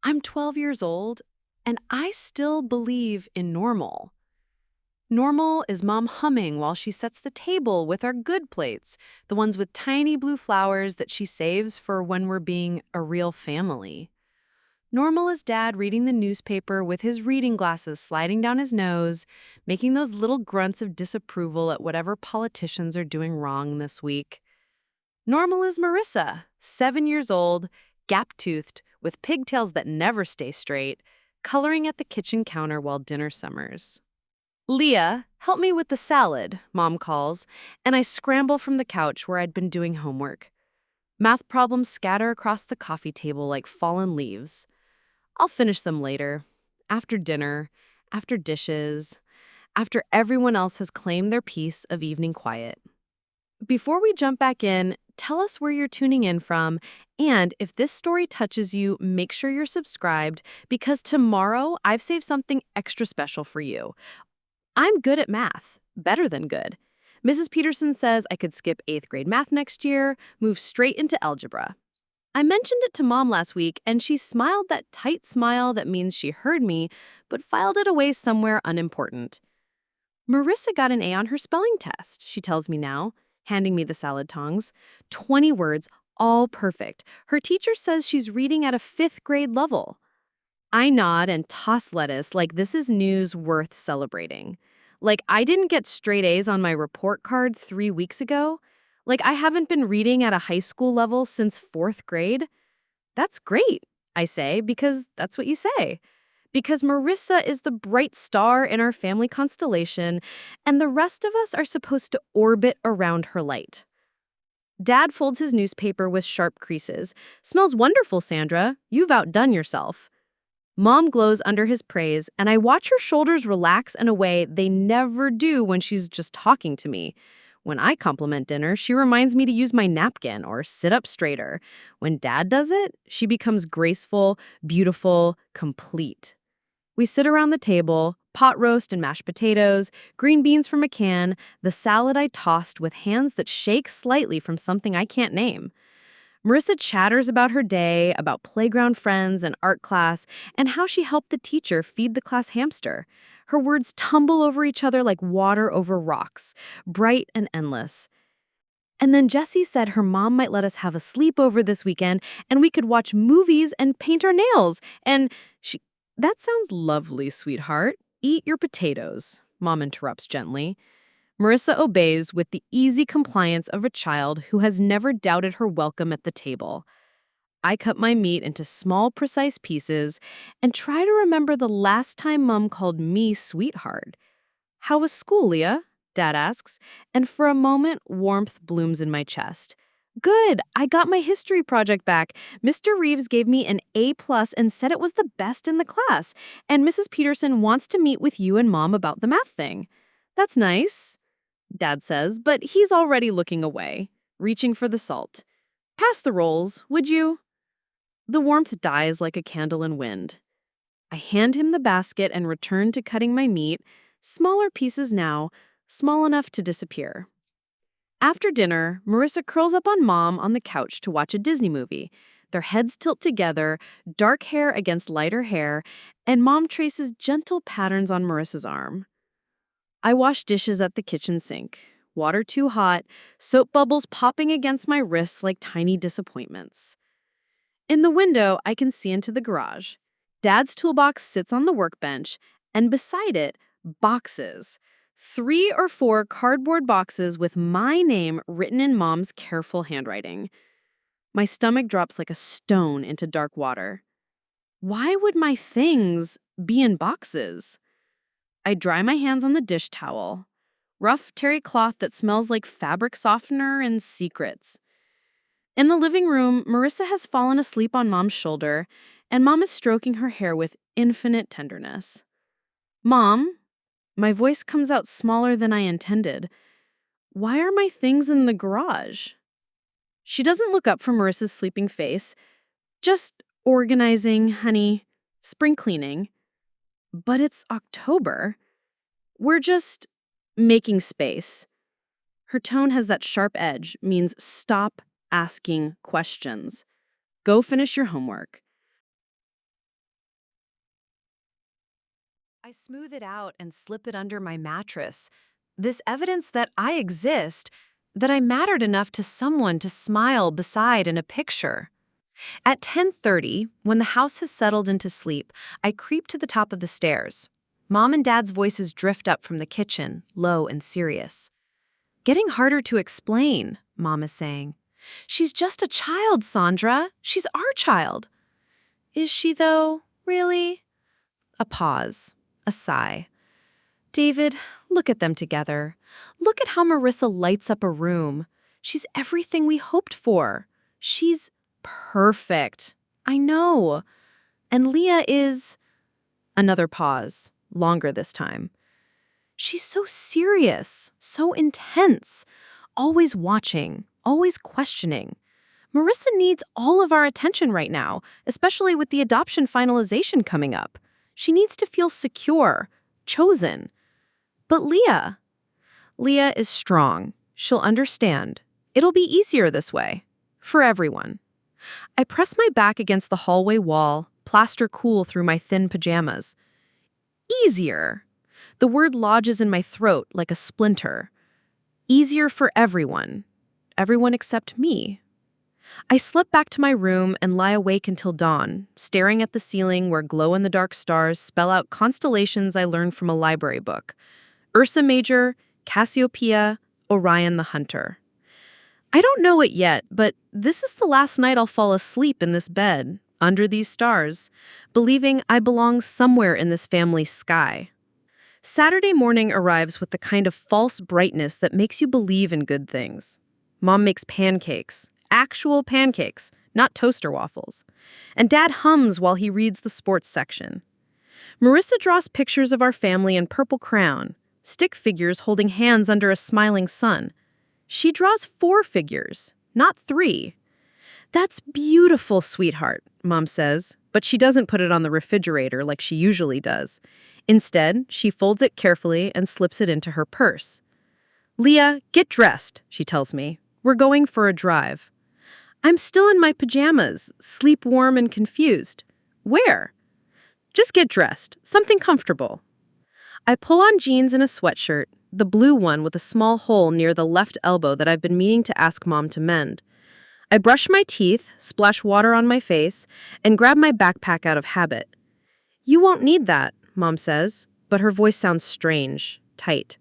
I'm 12 years old, and I still believe in normal. Normal is Mom humming while she sets the table with our good plates, the ones with tiny blue flowers that she saves for when we're being a real family. Normal is Dad reading the newspaper with his reading glasses sliding down his nose, making those little grunts of disapproval at whatever politicians are doing wrong this week. Normal is Marissa, 7 years old, gap-toothed, with pigtails that never stay straight, coloring at the kitchen counter while dinner simmers. Leah, help me with the salad, Mom calls, and I scramble from the couch where I'd been doing homework. Math problems scatter across the coffee table like fallen leaves. I'll finish them later, after dinner, after dishes, after everyone else has claimed their piece of evening quiet. Before we jump back in, tell us where you're tuning in from, and if this story touches you, make sure you're subscribed, because tomorrow I've saved something extra special for you. I'm good at math, better than good. Mrs. Peterson says I could skip 8th grade math next year, move straight into algebra. I mentioned it to Mom last week, and she smiled that tight smile that means she heard me, but filed it away somewhere unimportant. Marissa got an A on her spelling test, she tells me now, handing me the salad tongs. 20 words, all perfect. Her teacher says she's reading at a 5th grade level. I nod and toss lettuce like this is news worth celebrating. Like I didn't get straight A's on my report card 3 weeks ago. Like I haven't been reading at a high school level since 4th grade. That's great, I say, because that's what you say. Because Marissa is the bright star in our family constellation, and the rest of us are supposed to orbit around her light. Dad folds his newspaper with sharp creases. Smells wonderful, Sandra. You've outdone yourself. Mom glows under his praise, and I watch her shoulders relax in a way they never do when she's just talking to me. When I compliment dinner, she reminds me to use my napkin or sit up straighter. When Dad does it, she becomes graceful, beautiful, complete. We sit around the table, pot roast and mashed potatoes, green beans from a can, the salad I tossed with hands that shake slightly from something I can't name. Marissa chatters about her day, about playground friends and art class, and how she helped the teacher feed the class hamster. Her words tumble over each other like water over rocks, bright and endless. And then Jessie said her mom might let us have a sleepover this weekend, and we could watch movies and paint our nails. And that sounds lovely, sweetheart. Eat your potatoes, Mom interrupts gently. Marissa obeys with the easy compliance of a child who has never doubted her welcome at the table. I cut my meat into small, precise pieces and try to remember the last time Mom called me sweetheart. How was school, Leah? Dad asks, and for a moment, warmth blooms in my chest. Good, I got my history project back. Mr. Reeves gave me an A+ and said it was the best in the class, and Mrs. Peterson wants to meet with you and Mom about the math thing. That's nice, Dad says, but he's already looking away, reaching for the salt. Pass the rolls, would you? The warmth dies like a candle in wind. I hand him the basket and return to cutting my meat, smaller pieces now, small enough to disappear. After dinner, Marissa curls up on Mom on the couch to watch a Disney movie. Their heads tilt together, dark hair against lighter hair, and Mom traces gentle patterns on Marissa's arm. I wash dishes at the kitchen sink, water too hot, soap bubbles popping against my wrists like tiny disappointments. In the window, I can see into the garage. Dad's toolbox sits on the workbench, and beside it, boxes. 3 or 4 cardboard boxes with my name written in Mom's careful handwriting. My stomach drops like a stone into dark water. Why would my things be in boxes? I dry my hands on the dish towel. Rough terry cloth that smells like fabric softener and secrets. In the living room, Marissa has fallen asleep on Mom's shoulder, and Mom is stroking her hair with infinite tenderness. Mom? My voice comes out smaller than I intended. Why are my things in the garage? She doesn't look up from Marissa's sleeping face. Just organizing, honey. Spring cleaning. But it's October. We're just making space. Her tone has that sharp edge, means stop asking questions. Go finish your homework. I smooth it out and slip it under my mattress. This evidence that I exist, that I mattered enough to someone to smile beside in a picture. At 10:30, when the house has settled into sleep, I creep to the top of the stairs. Mom and Dad's voices drift up from the kitchen, low and serious. Getting harder to explain, Mom is saying. She's just a child, Sandra. She's our child. Is she, though? Really? A pause. A sigh. David, look at them together. Look at how Marissa lights up a room. She's everything we hoped for. She's perfect. I know. And Leah is... Another pause, longer this time. She's so serious, so intense, always watching, always questioning. Marissa needs all of our attention right now, especially with the adoption finalization coming up. She needs to feel secure, chosen. But Leah is strong. She'll understand. It'll be easier this way. For everyone. I press my back against the hallway wall, plaster cool through my thin pajamas. Easier. The word lodges in my throat like a splinter. Easier for everyone. Everyone except me. I slip back to my room and lie awake until dawn, staring at the ceiling where glow-in-the-dark stars spell out constellations I learned from a library book. Ursa Major, Cassiopeia, Orion the Hunter. I don't know it yet, but this is the last night I'll fall asleep in this bed, under these stars, believing I belong somewhere in this family's sky. Saturday morning arrives with the kind of false brightness that makes you believe in good things. Mom makes pancakes. Actual pancakes, not toaster waffles. And Dad hums while he reads the sports section. Marissa draws pictures of our family in purple crayon, stick figures holding hands under a smiling sun. She draws 4 figures, not 3. That's beautiful, sweetheart, Mom says, but she doesn't put it on the refrigerator like she usually does. Instead, she folds it carefully and slips it into her purse. Leah, get dressed, she tells me. We're going for a drive. I'm still in my pajamas, sleep warm and confused. Where? Just get dressed, something comfortable. I pull on jeans and a sweatshirt, the blue one with a small hole near the left elbow that I've been meaning to ask Mom to mend. I brush my teeth, splash water on my face, and grab my backpack out of habit. You won't need that, Mom says, but her voice sounds strange, tight.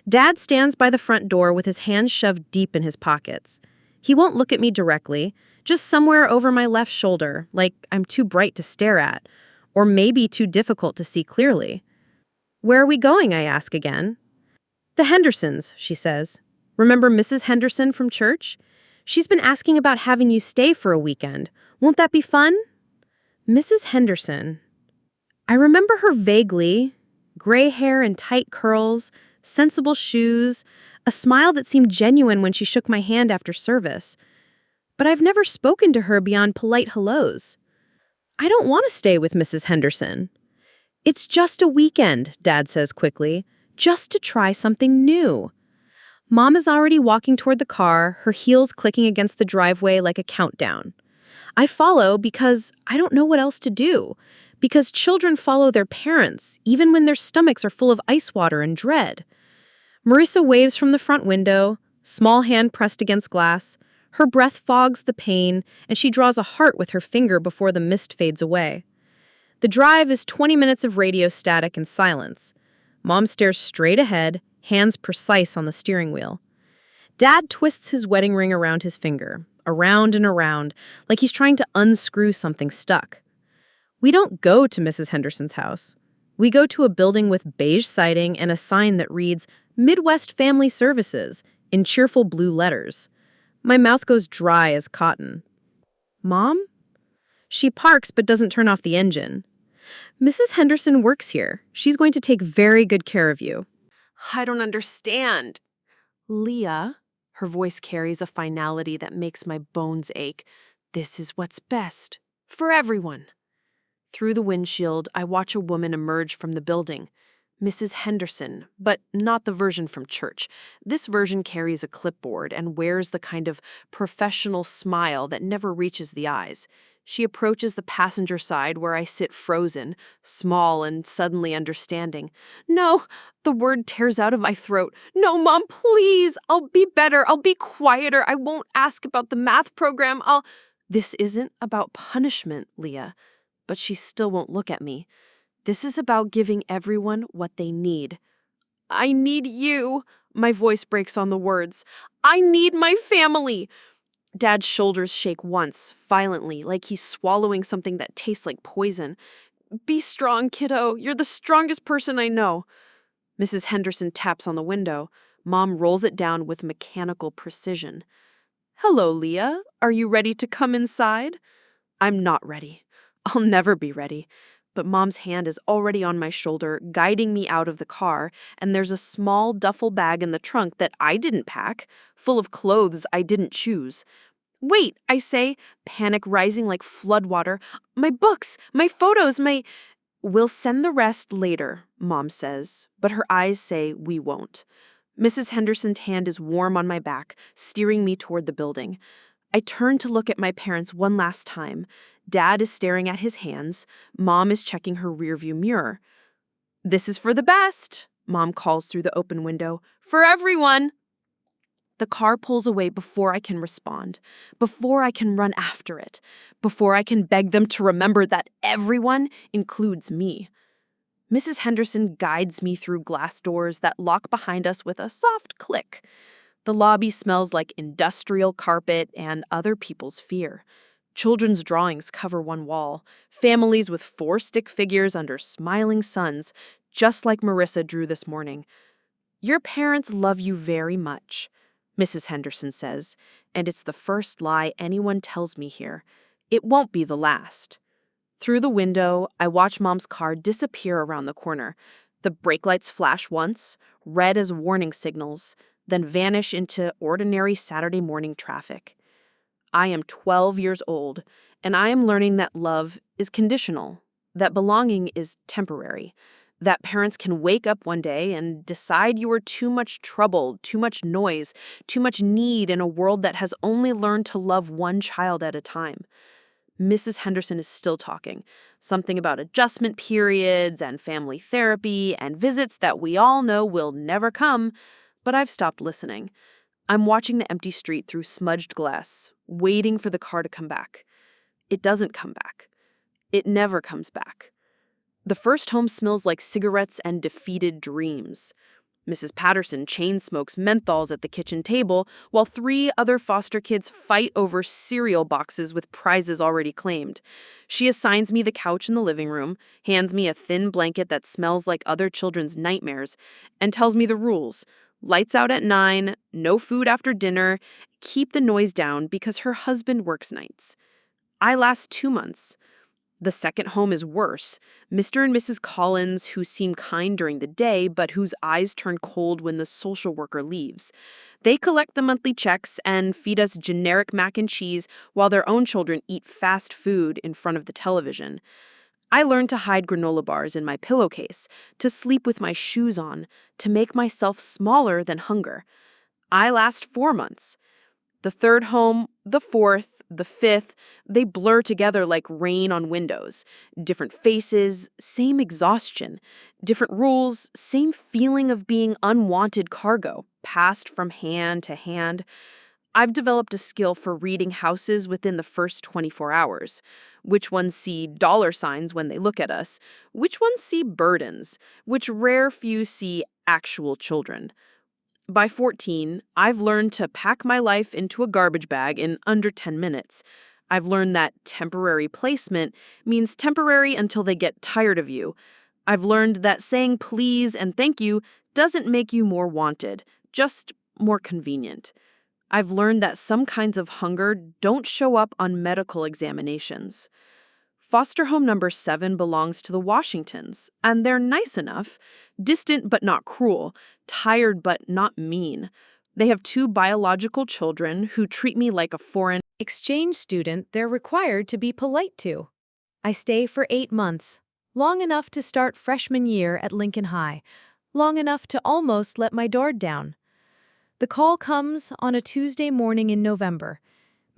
Dad stands by the front door with his hands shoved deep in his pockets. He won't look at me directly, just somewhere over my left shoulder, like I'm too bright to stare at, or maybe too difficult to see clearly. Where are we going, I ask again. The Hendersons, she says. Remember Mrs. Henderson from church? She's been asking about having you stay for a weekend. Won't that be fun? Mrs. Henderson. I remember her vaguely. Gray hair and tight curls, sensible shoes, a smile that seemed genuine when she shook my hand after service. But I've never spoken to her beyond polite hellos. I don't want to stay with Mrs. Henderson. It's just a weekend, Dad says quickly, just to try something new. Mom is already walking toward the car, her heels clicking against the driveway like a countdown. I follow because I don't know what else to do, because children follow their parents, even when their stomachs are full of ice water and dread. Marissa waves from the front window, small hand pressed against glass. Her breath fogs the pain, and she draws a heart with her finger before the mist fades away. The drive is 20 minutes of radio static and silence. Mom stares straight ahead, hands precise on the steering wheel. Dad twists his wedding ring around his finger, around and around, like he's trying to unscrew something stuck. We don't go to Mrs. Henderson's house. We go to a building with beige siding and a sign that reads, Midwest Family Services, in cheerful blue letters. My mouth goes dry as cotton. Mom? She parks but doesn't turn off the engine. Mrs. Henderson works here. She's going to take very good care of you. I don't understand. Leah, her voice carries a finality that makes my bones ache. This is what's best. For everyone. Through the windshield, I watch a woman emerge from the building. Mrs. Henderson, but not the version from church. This version carries a clipboard and wears the kind of professional smile that never reaches the eyes. She approaches the passenger side where I sit frozen, small and suddenly understanding. No, the word tears out of my throat. No, Mom, please. I'll be better. I'll be quieter. I won't ask about the math program. This isn't about punishment, Leah, but she still won't look at me. This is about giving everyone what they need. I need you. My voice breaks on the words. I need my family. Dad's shoulders shake once, violently, like he's swallowing something that tastes like poison. Be strong, kiddo. You're the strongest person I know. Mrs. Henderson taps on the window. Mom rolls it down with mechanical precision. Hello, Leah. Are you ready to come inside? I'm not ready. I'll never be ready. But Mom's hand is already on my shoulder, guiding me out of the car, and there's a small duffel bag in the trunk that I didn't pack, full of clothes I didn't choose. Wait, I say, panic rising like floodwater. My books, my photos, my... We'll send the rest later, Mom says, but her eyes say we won't. Mrs. Henderson's hand is warm on my back, steering me toward the building. I turn to look at my parents one last time. Dad is staring at his hands. Mom is checking her rearview mirror. This is for the best, Mom calls through the open window. For everyone. The car pulls away before I can respond, before I can run after it, before I can beg them to remember that everyone includes me. Mrs. Henderson guides me through glass doors that lock behind us with a soft click. The lobby smells like industrial carpet and other people's fear. Children's drawings cover one wall, families with 4 stick figures under smiling suns, just like Marissa drew this morning. Your parents love you very much, Mrs. Henderson says, and it's the first lie anyone tells me here. It won't be the last. Through the window, I watch Mom's car disappear around the corner. The brake lights flash once, red as warning signals, then vanish into ordinary Saturday morning traffic. I am 12 years old, and I am learning that love is conditional, that belonging is temporary, that parents can wake up one day and decide you are too much trouble, too much noise, too much need in a world that has only learned to love one child at a time. Mrs. Henderson is still talking, something about adjustment periods and family therapy and visits that we all know will never come, but I've stopped listening. I'm watching the empty street through smudged glass, waiting for the car to come back. It doesn't come back. It never comes back. The first home smells like cigarettes and defeated dreams. Mrs. Patterson chain smokes menthols at the kitchen table while 3 other foster kids fight over cereal boxes with prizes already claimed. She assigns me the couch in the living room, hands me a thin blanket that smells like other children's nightmares, and tells me the rules. Lights out at 9, no food after dinner, keep the noise down because her husband works nights. I last 2 months. The second home is worse. Mr. and Mrs. Collins, who seem kind during the day, but whose eyes turn cold when the social worker leaves. They collect the monthly checks and feed us generic mac and cheese while their own children eat fast food in front of the television. I learned to hide granola bars in my pillowcase, to sleep with my shoes on, to make myself smaller than hunger. I last 4 months. The third home, the fourth, the fifth, they blur together like rain on windows. Different faces, same exhaustion. Different rules, same feeling of being unwanted cargo, passed from hand to hand. I've developed a skill for reading houses within the first 24 hours. Which ones see dollar signs when they look at us? Which ones see burdens? Which rare few see actual children? By 14, I've learned to pack my life into a garbage bag in under 10 minutes. I've learned that temporary placement means temporary until they get tired of you. I've learned that saying please and thank you doesn't make you more wanted, just more convenient. I've learned that some kinds of hunger don't show up on medical examinations. Foster home number 7 belongs to the Washingtons, and they're nice enough, distant but not cruel, tired but not mean. They have 2 biological children who treat me like a foreign Exchange student they're required to be polite to. I stay for 8 months, long enough to start freshman year at Lincoln High, long enough to almost let my guard down. The call comes on a Tuesday morning in November.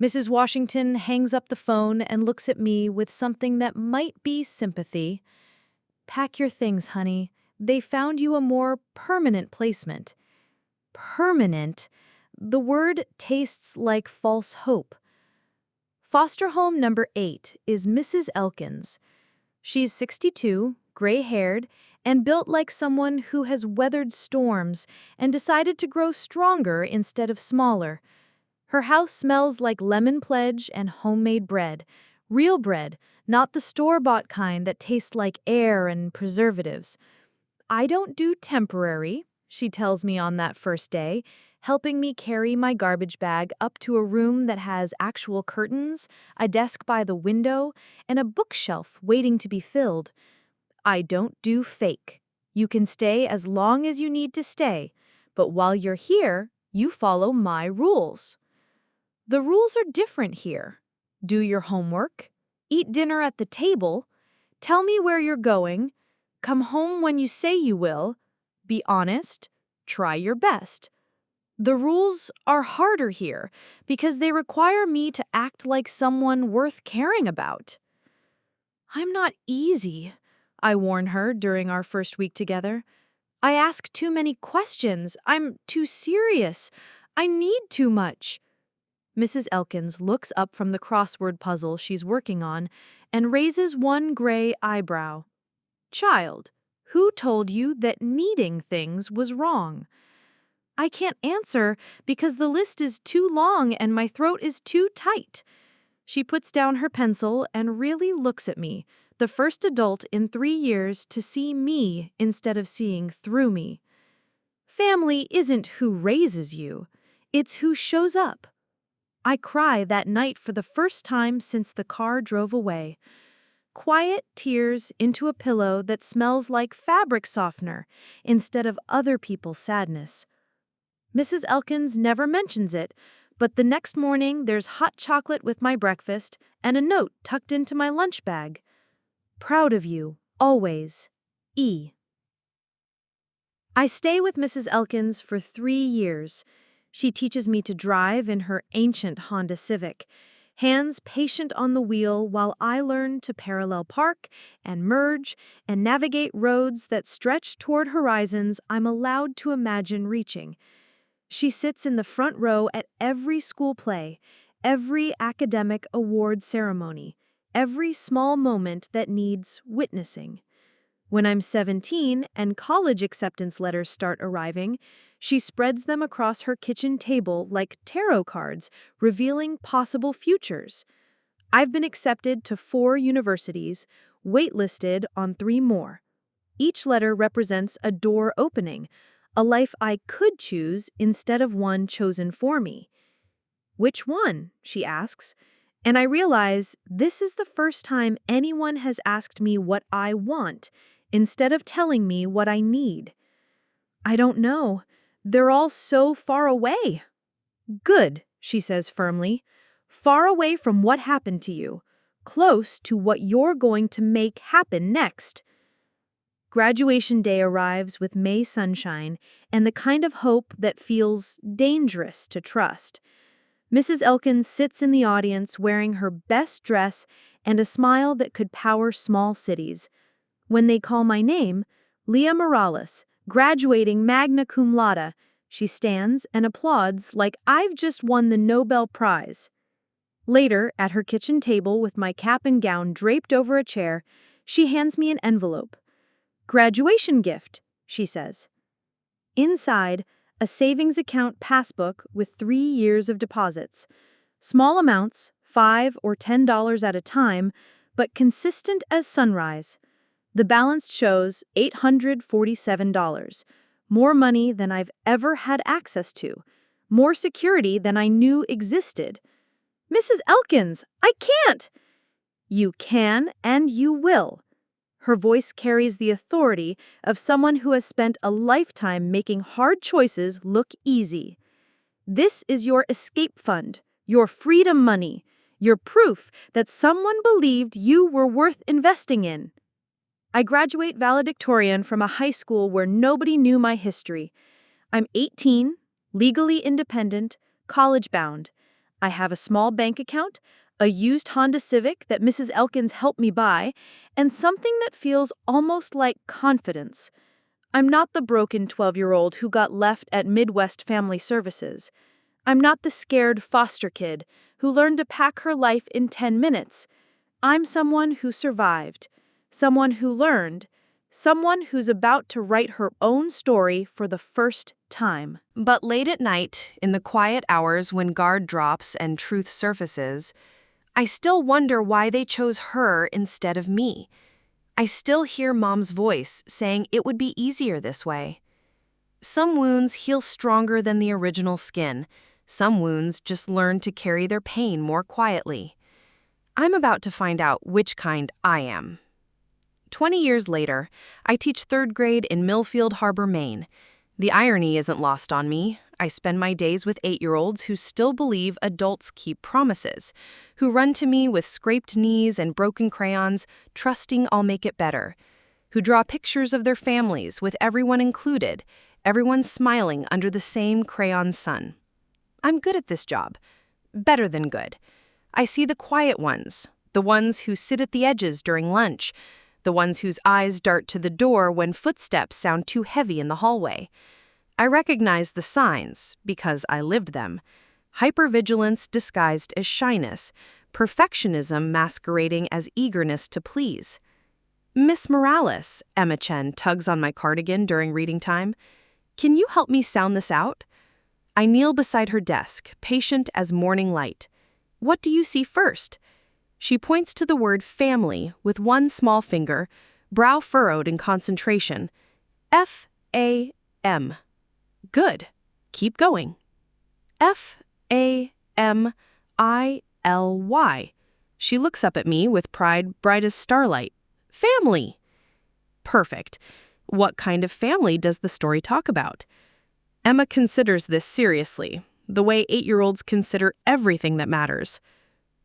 Mrs. Washington hangs up the phone and looks at me with something that might be sympathy. Pack your things, honey. They found you a more permanent placement. Permanent? The word tastes like false hope. Foster home number 8 is Mrs. Elkins. She's 62, gray-haired, and built like someone who has weathered storms and decided to grow stronger instead of smaller. Her house smells like lemon pledge and homemade bread. Real bread, not the store-bought kind that tastes like air and preservatives. I don't do temporary, she tells me on that first day, helping me carry my garbage bag up to a room that has actual curtains, a desk by the window, and a bookshelf waiting to be filled. I don't do fake. You can stay as long as you need to stay, but while you're here, you follow my rules. The rules are different here. Do your homework, eat dinner at the table, tell me where you're going, come home when you say you will, be honest, try your best. The rules are harder here because they require me to act like someone worth caring about. I'm not easy, I warn her during our first week together. I ask too many questions. I'm too serious. I need too much. Mrs. Elkins looks up from the crossword puzzle she's working on and raises one gray eyebrow. Child, who told you that needing things was wrong? I can't answer because the list is too long and my throat is too tight. She puts down her pencil and really looks at me, the first adult in 3 years to see me instead of seeing through me. Family isn't who raises you, it's who shows up. I cry that night for the first time since the car drove away. Quiet tears into a pillow that smells like fabric softener instead of other people's sadness. Mrs. Elkins never mentions it, but the next morning there's hot chocolate with my breakfast and a note tucked into my lunch bag. Proud of you, always, E. I stay with Mrs. Elkins for 3 years. She teaches me to drive in her ancient Honda Civic, hands patient on the wheel while I learn to parallel park and merge and navigate roads that stretch toward horizons I'm allowed to imagine reaching. She sits in the front row at every school play, every academic award ceremony, every small moment that needs witnessing. When I'm 17 and college acceptance letters start arriving, she spreads them across her kitchen table like tarot cards, revealing possible futures. I've been accepted to 4 universities, waitlisted on 3 more. Each letter represents a door opening, a life I could choose instead of one chosen for me. Which one? She asks, and I realize this is the first time anyone has asked me what I want, instead of telling me what I need. I don't know. They're all so far away. Good, she says firmly. Far away from what happened to you. Close to what you're going to make happen next. Graduation day arrives with May sunshine and the kind of hope that feels dangerous to trust. Mrs. Elkins sits in the audience wearing her best dress and a smile that could power small cities. When they call my name, Leah Morales, graduating magna cum laude, she stands and applauds like I've just won the Nobel Prize. Later, at her kitchen table with my cap and gown draped over a chair, she hands me an envelope. Graduation gift, she says. Inside, a savings account passbook with 3 years of deposits. Small amounts, $5 or $10 at a time, but consistent as sunrise. The balance shows $847, more money than I've ever had access to, more security than I knew existed. Mrs. Elkins, I can't! You can and you will. Her voice carries the authority of someone who has spent a lifetime making hard choices look easy. This is your escape fund, your freedom money, your proof that someone believed you were worth investing in. I graduate valedictorian from a high school where nobody knew my history. I'm 18, legally independent, college-bound. I have a small bank account, a used Honda Civic that Mrs. Elkins helped me buy, and something that feels almost like confidence. I'm not the broken 12-year-old who got left at Midwest Family Services. I'm not the scared foster kid who learned to pack her life in 10 minutes. I'm someone who survived, someone who learned, someone who's about to write her own story for the first time. But late at night, in the quiet hours when guard drops and truth surfaces, I still wonder why they chose her instead of me. I still hear Mom's voice saying it would be easier this way. Some wounds heal stronger than the original skin. Some wounds just learn to carry their pain more quietly. I'm about to find out which kind I am. 20 years later, I teach 3rd grade in Millfield Harbor, Maine. The irony isn't lost on me. I spend my days with 8-year-olds who still believe adults keep promises, who run to me with scraped knees and broken crayons, trusting I'll make it better, who draw pictures of their families with everyone included, everyone smiling under the same crayon sun. I'm good at this job. Better than good. I see the quiet ones, the ones who sit at the edges during lunch, the ones whose eyes dart to the door when footsteps sound too heavy in the hallway. I recognize the signs because I lived them. Hypervigilance disguised as shyness, perfectionism masquerading as eagerness to please. Miss Morales, Emma Chen tugs on my cardigan during reading time. Can you help me sound this out? I kneel beside her desk, patient as morning light. What do you see first? She points to the word family with one small finger, brow furrowed in concentration. F-A-M. Good. Keep going. F-A-M-I-L-Y. She looks up at me with pride bright as starlight. Family. Perfect. What kind of family does the story talk about? Emma considers this seriously, the way 8-year-olds consider everything that matters.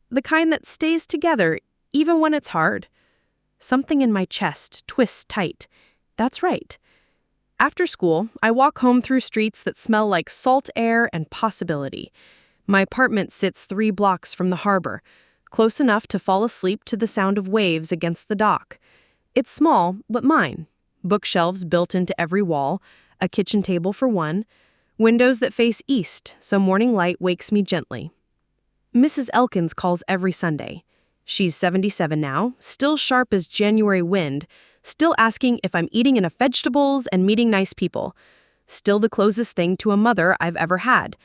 The kind that stays together even when it's hard. Something in my chest twists tight. That's right. After school, I walk home through streets that smell like salt air and possibility. My apartment sits 3 blocks from the harbor, close enough to fall asleep to the sound of waves against the dock. It's small, but mine. Bookshelves built into every wall, a kitchen table for one, windows that face east so morning light wakes me gently. Mrs. Elkins calls every Sunday. She's 77 now, still sharp as January wind, still asking if I'm eating enough vegetables and meeting nice people. Still the closest thing to a mother I've ever had.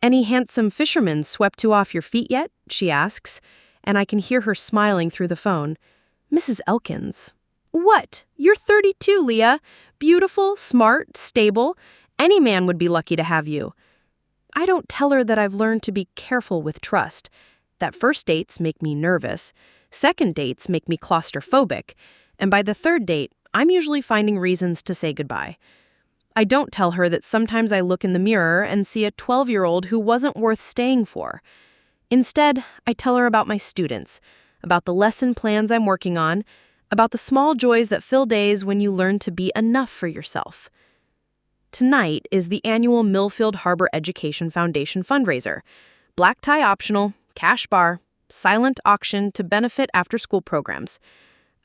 Any handsome fishermen swept you off your feet yet? She asks, and I can hear her smiling through the phone. Mrs. Elkins. What? You're 32, Leah. Beautiful, smart, stable. Any man would be lucky to have you. I don't tell her that I've learned to be careful with trust, that first dates make me nervous, second dates make me claustrophobic, and by the 3rd date, I'm usually finding reasons to say goodbye. I don't tell her that sometimes I look in the mirror and see a 12-year-old who wasn't worth staying for. Instead, I tell her about my students, about the lesson plans I'm working on, about the small joys that fill days when you learn to be enough for yourself. Tonight is the annual Millfield Harbor Education Foundation fundraiser. Black tie optional, cash bar, silent auction to benefit after-school programs.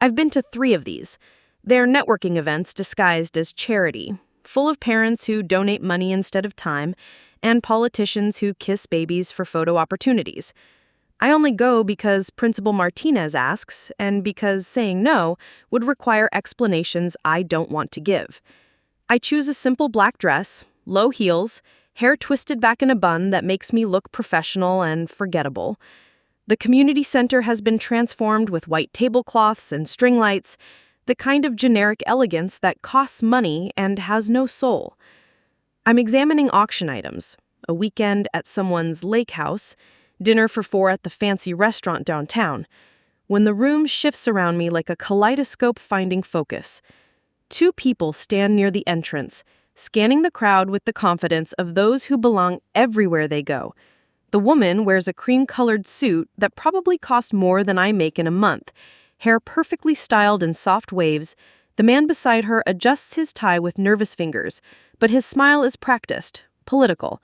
I've been to 3 of these. They're networking events disguised as charity, full of parents who donate money instead of time, and politicians who kiss babies for photo opportunities. I only go because Principal Martinez asks, and because saying no would require explanations I don't want to give. I choose a simple black dress, low heels, hair twisted back in a bun that makes me look professional and forgettable. The community center has been transformed with white tablecloths and string lights, the kind of generic elegance that costs money and has no soul. I'm examining auction items, a weekend at someone's lake house, dinner for 4 at the fancy restaurant downtown, when the room shifts around me like a kaleidoscope finding focus. 2 people stand near the entrance, scanning the crowd with the confidence of those who belong everywhere they go. The woman wears a cream-colored suit that probably costs more than I make in a month, hair perfectly styled in soft waves. The man beside her adjusts his tie with nervous fingers, but his smile is practiced, political.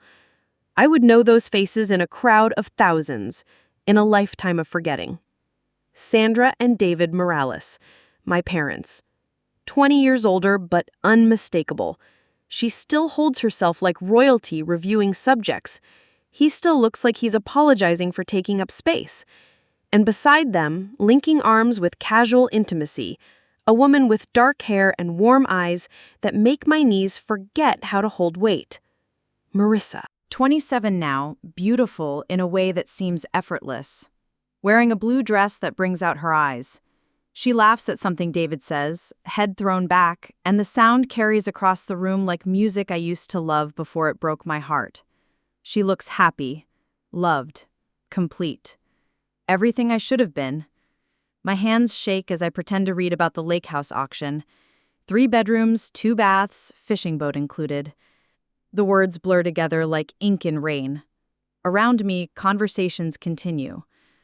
I would know those faces in a crowd of thousands, in a lifetime of forgetting. Sandra and David Morales, my parents. 20 years older, but unmistakable. She still holds herself like royalty reviewing subjects. He still looks like he's apologizing for taking up space. And beside them, linking arms with casual intimacy, a woman with dark hair and warm eyes that make my knees forget how to hold weight. Marissa. 27 now, beautiful in a way that seems effortless. Wearing a blue dress that brings out her eyes. She laughs at something David says, head thrown back, and the sound carries across the room like music I used to love before it broke my heart. She looks happy, loved, complete. Everything I should have been. My hands shake as I pretend to read about the lake house auction. 3 bedrooms, 2 baths, fishing boat included. The words blur together like ink in rain. Around me, conversations continue.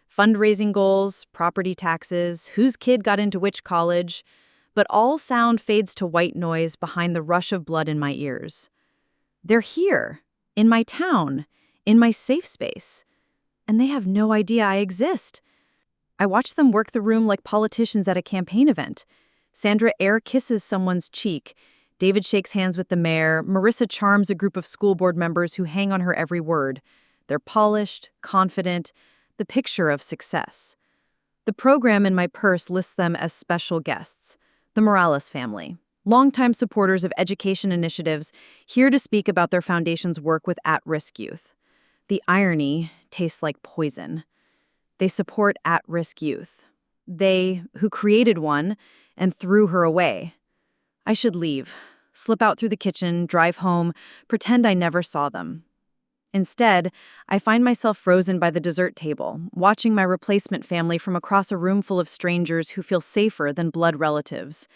Fundraising goals, property taxes, whose kid got into which college, but all sound fades to white noise behind the rush of blood in my ears. They're here, in my town, in my safe space, and they have no idea I exist. I watch them work the room like politicians at a campaign event. Sandra air kisses someone's cheek. David shakes hands with the mayor. Marissa charms a group of school board members who hang on her every word. They're polished, confident, the picture of success. The program in my purse lists them as special guests. The Morales family, longtime supporters of education initiatives, here to speak about their foundation's work with at-risk youth. The irony tastes like poison. They support at-risk youth. They, who created one and threw her away. I should leave, slip out through the kitchen, drive home, pretend I never saw them. Instead, I find myself frozen by the dessert table, watching my replacement family from across a room full of strangers who feel safer than blood relatives.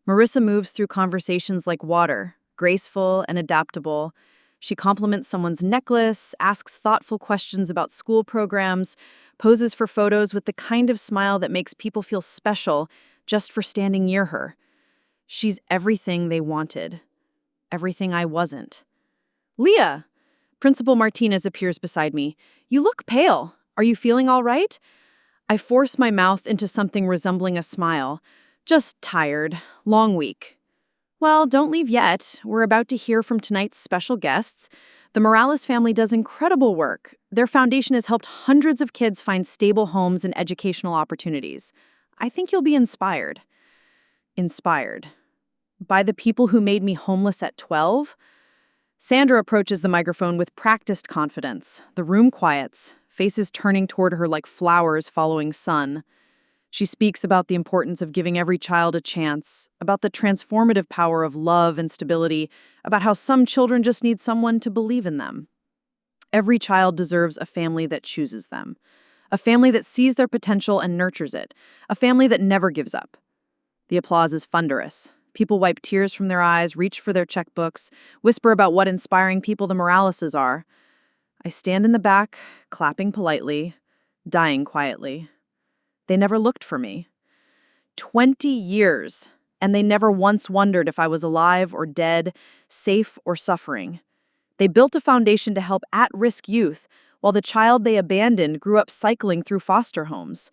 Marissa moves through conversations like water, graceful and adaptable. She compliments someone's necklace, asks thoughtful questions about school programs, poses for photos with the kind of smile that makes people feel special just for standing near her. She's everything they wanted, everything I wasn't. Leah! Principal Martinez appears beside me. You look pale. Are you feeling all right? I force my mouth into something resembling a smile. Just tired. Long week. Well, don't leave yet. We're about to hear from tonight's special guests. The Morales family does incredible work. Their foundation has helped hundreds of kids find stable homes and educational opportunities. I think you'll be inspired. Inspired. By the people who made me homeless at 12? Sandra approaches the microphone with practiced confidence. The room quiets, faces turning toward her like flowers following sun. She speaks about the importance of giving every child a chance, about the transformative power of love and stability, about how some children just need someone to believe in them. Every child deserves a family that chooses them, a family that sees their potential and nurtures it, a family that never gives up. The applause is thunderous. People wipe tears from their eyes, reach for their checkbooks, whisper about what inspiring people the Moraleses are. I stand in the back, clapping politely, dying quietly. They never looked for me. 20 years, and they never once wondered if I was alive or dead, safe or suffering. They built a foundation to help at-risk youth, while the child they abandoned grew up cycling through foster homes.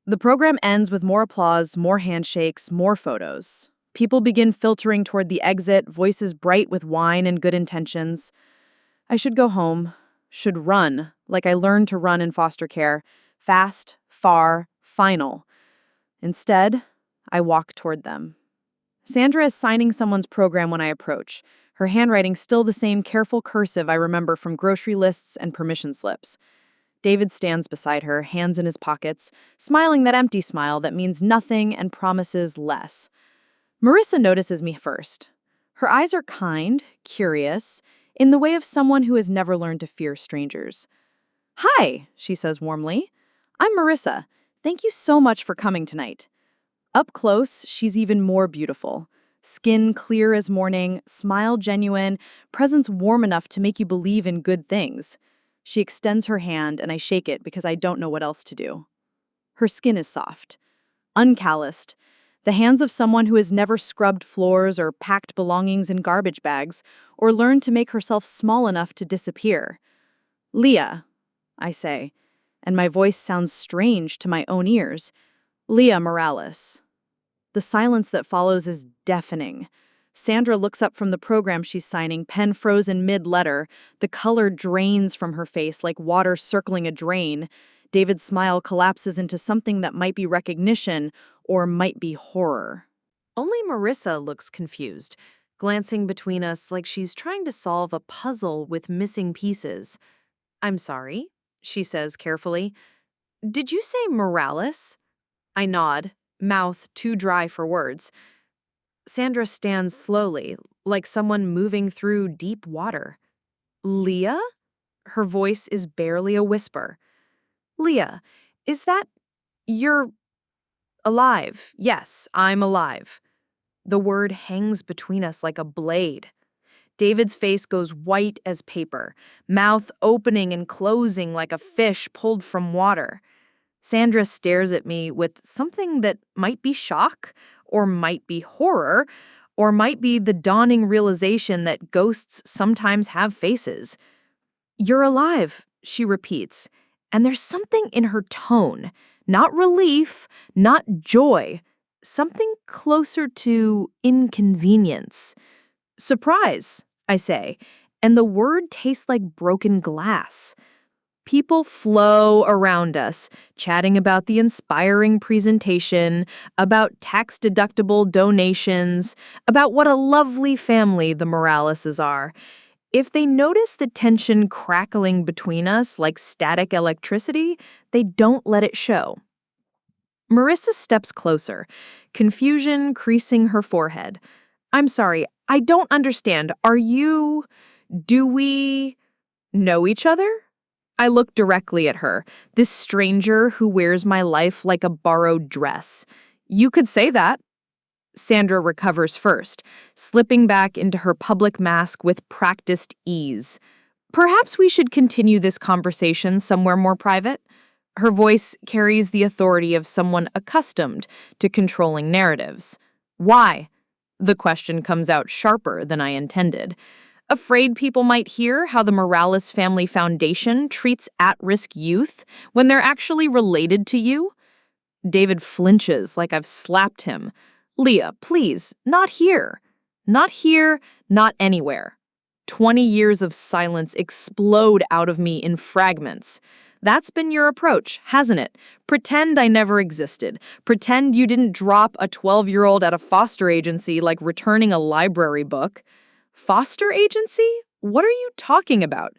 The program ends with more applause, more handshakes, more photos. People begin filtering toward the exit, voices bright with wine and good intentions. I should go home, should run, like I learned to run in foster care, fast, far, final. Instead, I walk toward them. Sandra is signing someone's program when I approach, her handwriting still the same careful cursive I remember from grocery lists and permission slips. David stands beside her, hands in his pockets, smiling that empty smile that means nothing and promises less. Marissa notices me first. Her eyes are kind, curious, in the way of someone who has never learned to fear strangers. "Hi," she says warmly. "I'm Marissa. Thank you so much for coming tonight." Up close, she's even more beautiful. Skin clear as morning, smile genuine, presence warm enough to make you believe in good things. She extends her hand and I shake it because I don't know what else to do. Her skin is soft, uncalloused, the hands of someone who has never scrubbed floors or packed belongings in garbage bags or learned to make herself small enough to disappear. Leah, I say, and my voice sounds strange to my own ears. Leah Morales. The silence that follows is deafening. Sandra looks up from the program she's signing, pen frozen mid-letter. The color drains from her face like water circling a drain. David's smile collapses into something that might be recognition or might be horror. Only Marissa looks confused, glancing between us like she's trying to solve a puzzle with missing pieces. "I'm sorry," she says carefully. "Did you say Morales?" I nod, mouth too dry for words. Sandra stands slowly, like someone moving through deep water. "Leah?" Her voice is barely a whisper. "Leah, is that... you're... alive? Yes, I'm alive." The word hangs between us like a blade. David's face goes white as paper, mouth opening and closing like a fish pulled from water. Sandra stares at me with something that might be shock, or might be horror, or might be the dawning realization that ghosts sometimes have faces. "You're alive," she repeats, and there's something in her tone, not relief, not joy, something closer to inconvenience. "Surprise," I say, and the word tastes like broken glass. People flow around us, chatting about the inspiring presentation, about tax-deductible donations, about what a lovely family the Moraleses are. If they notice the tension crackling between us like static electricity, they don't let it show. Marissa steps closer, confusion creasing her forehead. "I'm sorry, I don't understand. Do we know each other?" I look directly at her, this stranger who wears my life like a borrowed dress. "You could say that." Sandra recovers first, slipping back into her public mask with practiced ease. "Perhaps we should continue this conversation somewhere more private." Her voice carries the authority of someone accustomed to controlling narratives. "Why?" The question comes out sharper than I intended. "Afraid people might hear how the Morales Family Foundation treats at-risk youth when they're actually related to you?" David flinches like I've slapped him. "Leah, please, not here. Not here, not anywhere." 20 years of silence explode out of me in fragments. That's been your approach, hasn't it? Pretend I never existed. Pretend you didn't drop a 12-year-old at a foster agency like returning a library book. Foster agency? What are you talking about?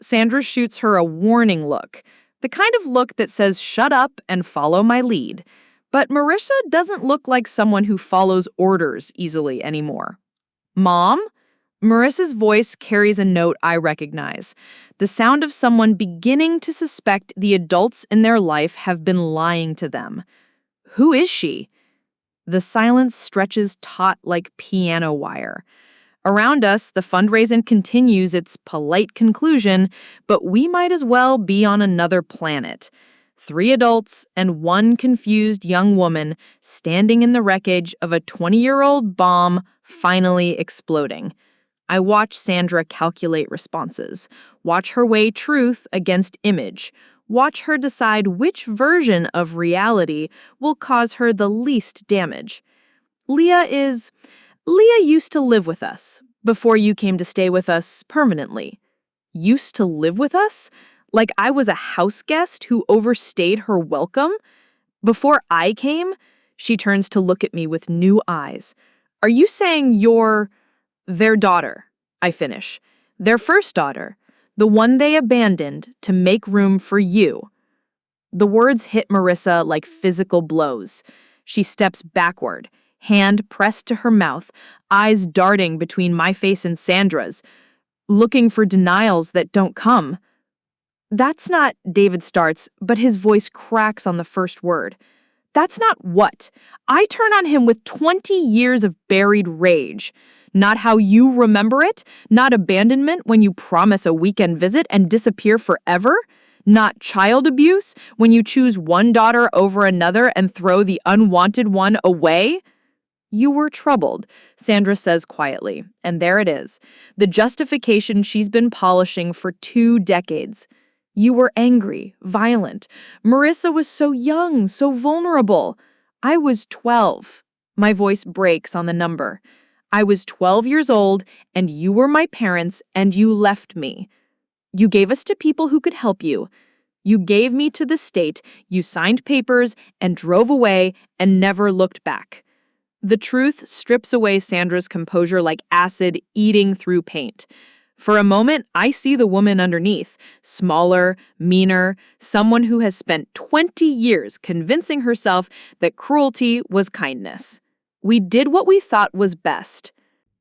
Sandra shoots her a warning look, the kind of look that says shut up and follow my lead. But Marissa doesn't look like someone who follows orders easily anymore. "Mom?" Marissa's voice carries a note I recognize, the sound of someone beginning to suspect the adults in their life have been lying to them. "Who is she?" The silence stretches taut like piano wire. Around us, the fundraising continues its polite conclusion, but we might as well be on another planet. 3 adults and 1 confused young woman standing in the wreckage of a 20-year-old bomb finally exploding. I watch Sandra calculate responses, watch her weigh truth against image, watch her decide which version of reality will cause her the least damage. Leah used to live with us before you came to stay with us permanently." Used to live with us? Like I was a house guest who overstayed her welcome? Before I came? She turns to look at me with new eyes. "Are you saying you're their daughter?" I finish. "Their first daughter, the one they abandoned to make room for you." The words hit Marissa like physical blows. She steps backward, hand pressed to her mouth, eyes darting between my face and Sandra's, looking for denials that don't come. "That's not," David starts, but his voice cracks on the first word. "That's not what?" I turn on him with 20 years of buried rage. Not how you remember it, not abandonment when you promise a weekend visit and disappear forever, not child abuse when you choose one daughter over another and throw the unwanted one away. You were troubled, Sandra says quietly, and there it is, the justification she's been polishing for 2 decades. You were angry, violent. Marissa was so young, so vulnerable. I was 12. My voice breaks on the number. I was 12 years old, and you were my parents, and you left me. You gave us to people who could help you. You gave me to the state, you signed papers, and drove away, and never looked back. The truth strips away Sandra's composure like acid eating through paint. For a moment, I see the woman underneath, smaller, meaner, someone who has spent 20 years convincing herself that cruelty was kindness. We did what we thought was best.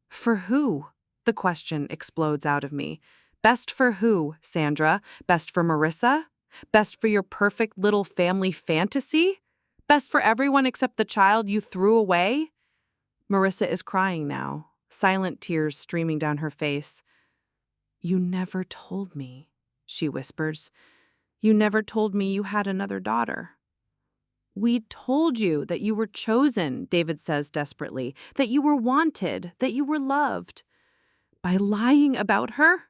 For who? The question explodes out of me. Best for who, Sandra? Best for Marissa? Best for your perfect little family fantasy? Best for everyone except the child you threw away? Marissa is crying now, silent tears streaming down her face. You never told me, she whispers. You never told me you had another daughter. We told you that you were chosen, David says desperately, that you were wanted, that you were loved. By lying about her?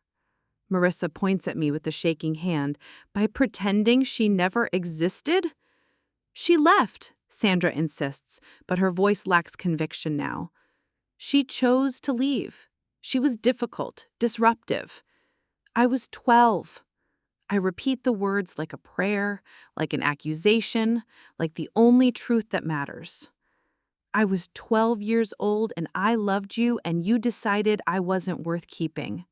Marissa points at me with a shaking hand. By pretending she never existed? She left, Sandra insists, but her voice lacks conviction now. She chose to leave. She was difficult, disruptive. I was 12. I repeat the words like a prayer, like an accusation, like the only truth that matters. I was 12 years old and I loved you and you decided I wasn't worth keeping.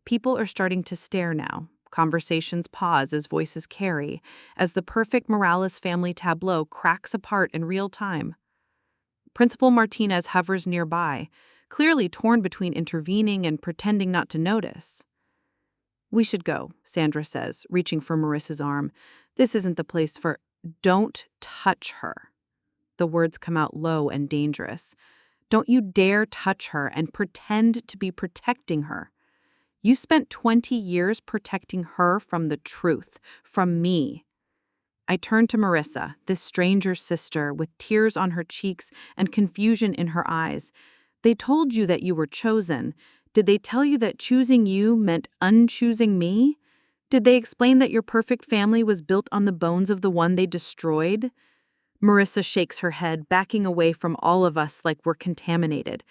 People are starting to stare now. Conversations pause as voices carry, as the perfect Morales family tableau cracks apart in real time. Principal Martinez hovers nearby, clearly torn between intervening and pretending not to notice. We should go, Sandra says, reaching for Marissa's arm. This isn't the place for... Don't touch her. The words come out low and dangerous. Don't you dare touch her and pretend to be protecting her. You spent 20 years protecting her from the truth, from me. I turn to Marissa, this stranger's sister, with tears on her cheeks and confusion in her eyes. They told you that you were chosen. Did they tell you that choosing you meant unchoosing me? Did they explain that your perfect family was built on the bones of the one they destroyed? Marissa shakes her head, backing away from all of us like we're contaminated.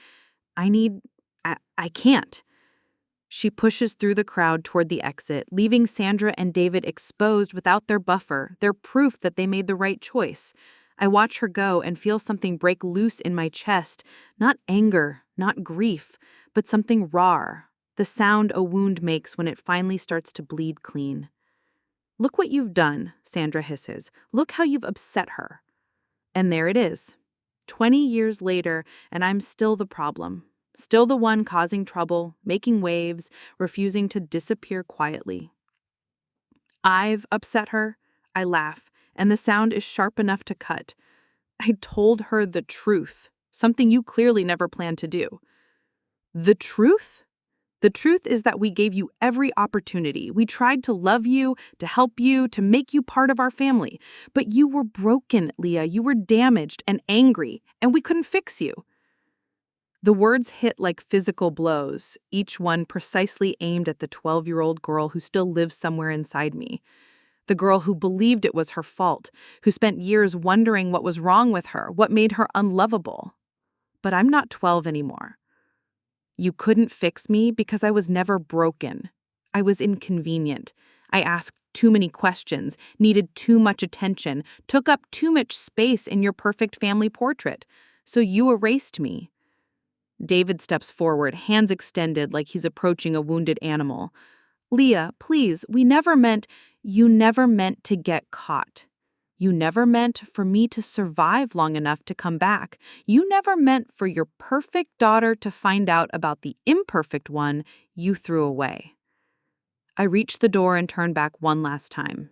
I can't. She pushes through the crowd toward the exit, leaving Sandra and David exposed without their buffer, their proof that they made the right choice. I watch her go and feel something break loose in my chest, not anger, not grief, but something raw, the sound a wound makes when it finally starts to bleed clean. Look what you've done, Sandra hisses. Look how you've upset her. And there it is. 20 years later, and I'm still the problem. Still the one causing trouble, making waves, refusing to disappear quietly. I've upset her, I laugh, and the sound is sharp enough to cut. I told her the truth, something you clearly never planned to do. The truth? The truth is that we gave you every opportunity. We tried to love you, to help you, to make you part of our family. But you were broken, Leah. You were damaged and angry, and we couldn't fix you. The words hit like physical blows, each one precisely aimed at the 12-year-old girl who still lives somewhere inside me. The girl who believed it was her fault, who spent years wondering what was wrong with her, what made her unlovable. But I'm not 12 anymore. You couldn't fix me because I was never broken. I was inconvenient. I asked too many questions, needed too much attention, took up too much space in your perfect family portrait. So you erased me. David steps forward, hands extended like he's approaching a wounded animal. Leah, please, you never meant to get caught. You never meant for me to survive long enough to come back. You never meant for your perfect daughter to find out about the imperfect one you threw away. I reach the door and turn back one last time.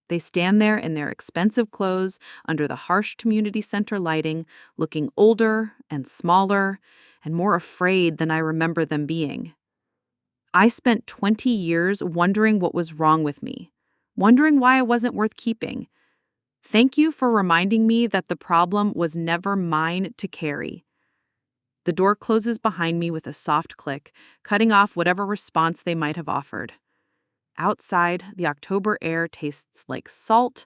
They stand there in their expensive clothes under the harsh community center lighting, looking older and smaller and more afraid than I remember them being. I spent 20 years wondering what was wrong with me, wondering why I wasn't worth keeping. Thank you for reminding me that the problem was never mine to carry. The door closes behind me with a soft click, cutting off whatever response they might have offered. Outside, the October air tastes like salt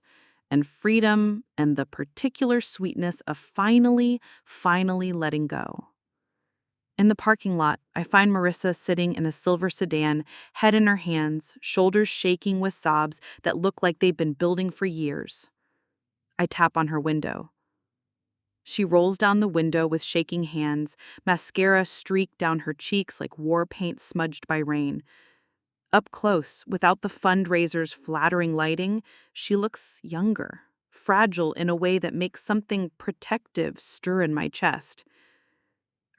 and freedom and the particular sweetness of finally letting go. In the parking lot, I find Marissa sitting in a silver sedan, head in her hands, shoulders shaking with sobs that look like they've been building for years. I tap on her window. She rolls down the window with shaking hands, mascara streaked down her cheeks like war paint smudged by rain. Up close, without the fundraiser's flattering lighting, she looks younger, fragile in a way that makes something protective stir in my chest.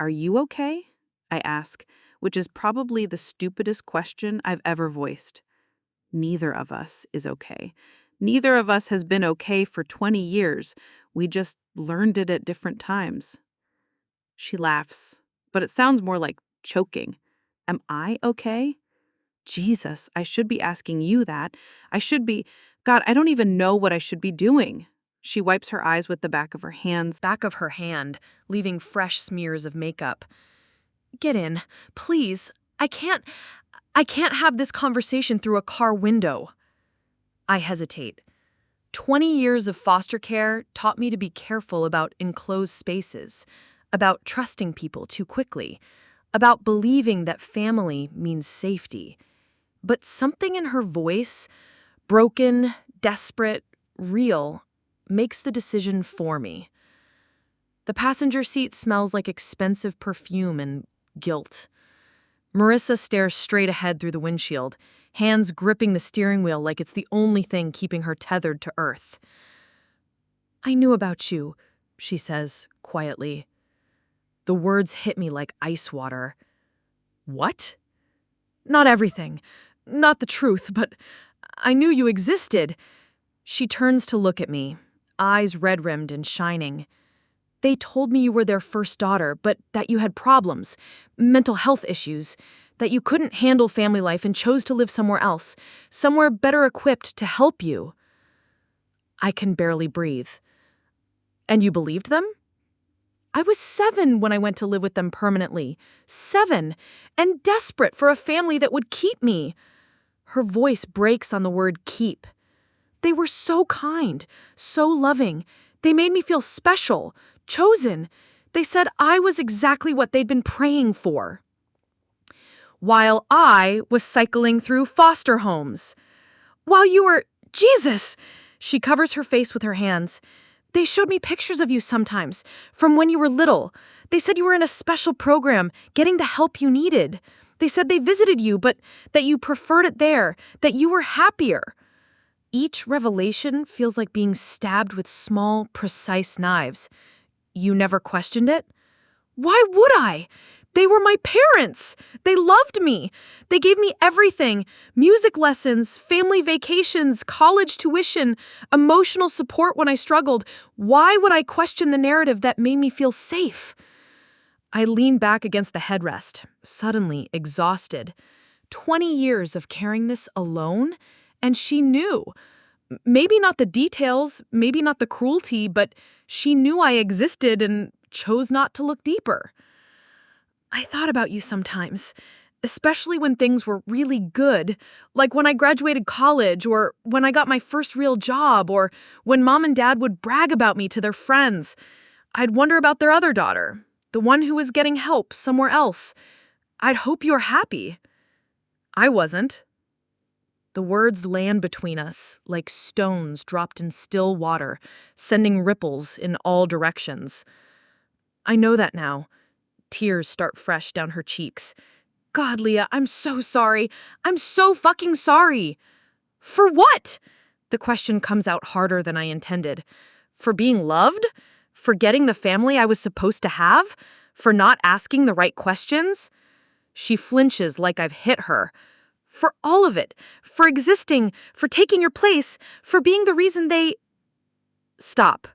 "Are you okay?" I ask, which is probably the stupidest question I've ever voiced. Neither of us is okay. Neither of us has been okay for 20 years. We just learned it at different times. She laughs, but it sounds more like choking. Am I okay? Jesus, I should be asking you that. God, I don't even know what I should be doing. She wipes her eyes with the back of her hand, leaving fresh smears of makeup. Get in, please. I can't have this conversation through a car window. I hesitate. 20 years of foster care taught me to be careful about enclosed spaces, about trusting people too quickly, about believing that family means safety. But something in her voice, broken, desperate, real, makes the decision for me. The passenger seat smells like expensive perfume and guilt. Marissa stares straight ahead through the windshield, hands gripping the steering wheel like it's the only thing keeping her tethered to earth. "I knew about you," she says, quietly. The words hit me like ice water. "What?" "Not everything. Not the truth, but I knew you existed." She turns to look at me, eyes red-rimmed and shining. "They told me you were their first daughter, but that you had problems, mental health issues, that you couldn't handle family life and chose to live somewhere else, somewhere better equipped to help you." I can barely breathe. "And you believed them?" "I was 7 when I went to live with them permanently. 7, and desperate for a family that would keep me." Her voice breaks on the word keep. "They were so kind, so loving. They made me feel special, chosen. They said I was exactly what they'd been praying for." While I was cycling through foster homes. "While you were... Jesus!" She covers her face with her hands. "They showed me pictures of you sometimes, from when you were little. They said you were in a special program, getting the help you needed. They said they visited you, but that you preferred it there, that you were happier." Each revelation feels like being stabbed with small, precise knives. "You never questioned it?" "Why would I? They were my parents. They loved me. They gave me everything: music lessons, family vacations, college tuition, emotional support when I struggled. Why would I question the narrative that made me feel safe?" I lean back against the headrest, suddenly exhausted. 20 years of carrying this alone, and she knew. Maybe not the details, maybe not the cruelty, but she knew I existed and chose not to look deeper. "I thought about you sometimes, especially when things were really good, like when I graduated college, or when I got my first real job, or when Mom and Dad would brag about me to their friends. I'd wonder about their other daughter, the one who was getting help somewhere else. I'd hope you were happy." I wasn't. The words land between us like stones dropped in still water, sending ripples in all directions. I know that now. Tears start fresh down her cheeks. "God, Leah, I'm so sorry. I'm so fucking sorry." "For what?" The question comes out harder than I intended. For being loved? For getting the family I was supposed to have? For not asking the right questions? She flinches like I've hit her. "For all of it. For existing. For taking your place. For being the reason they..." "Stop."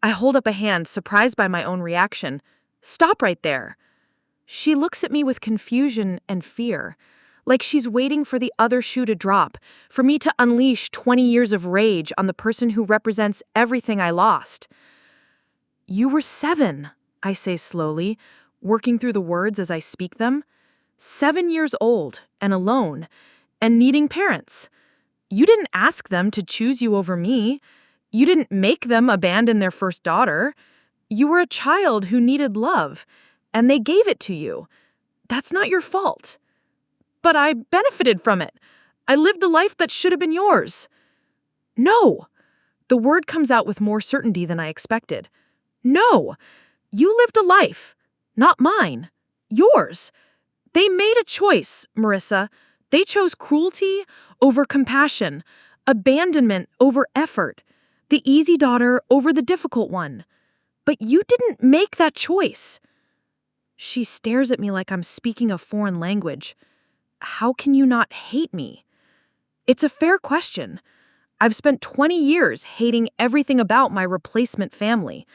I hold up a hand, surprised by my own reaction. "Stop right there." She looks at me with confusion and fear, like she's waiting for the other shoe to drop, for me to unleash 20 years of rage on the person who represents everything I lost. You were 7, I say slowly, working through the words as I speak them. 7 years old and alone and needing parents. You didn't ask them to choose you over me. You didn't make them abandon their first daughter. You were a child who needed love, and they gave it to you. That's not your fault. But I benefited from it. I lived the life that should have been yours. No. The word comes out with more certainty than I expected. No. You lived a life. Not mine. Yours. They made a choice, Marissa. They chose cruelty over compassion, abandonment over effort, the easy daughter over the difficult one. But you didn't make that choice. She stares at me like I'm speaking a foreign language. How can you not hate me? It's a fair question. I've spent 20 years hating everything about my replacement family,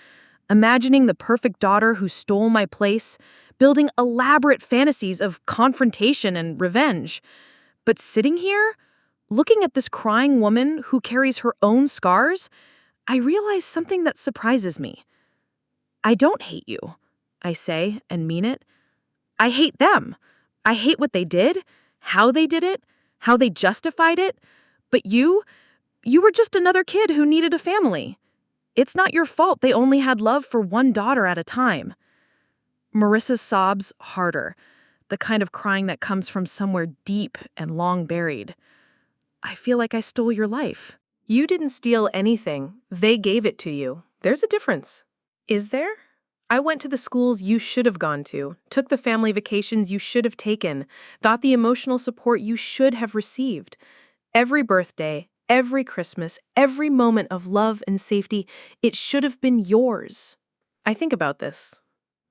imagining the perfect daughter who stole my place, building elaborate fantasies of confrontation and revenge. But sitting here, looking at this crying woman who carries her own scars, I realize something that surprises me. I don't hate you, I say and mean it. I hate them. I hate what they did, how they did it, how they justified it. But you were just another kid who needed a family. It's not your fault they only had love for one daughter at a time. Marissa sobs harder, the kind of crying that comes from somewhere deep and long buried. I feel like I stole your life. You didn't steal anything. They gave it to you. There's a difference. Is there? I went to the schools you should have gone to, took the family vacations you should have taken, got the emotional support you should have received. Every birthday, every Christmas, every moment of love and safety, it should have been yours. I think about this,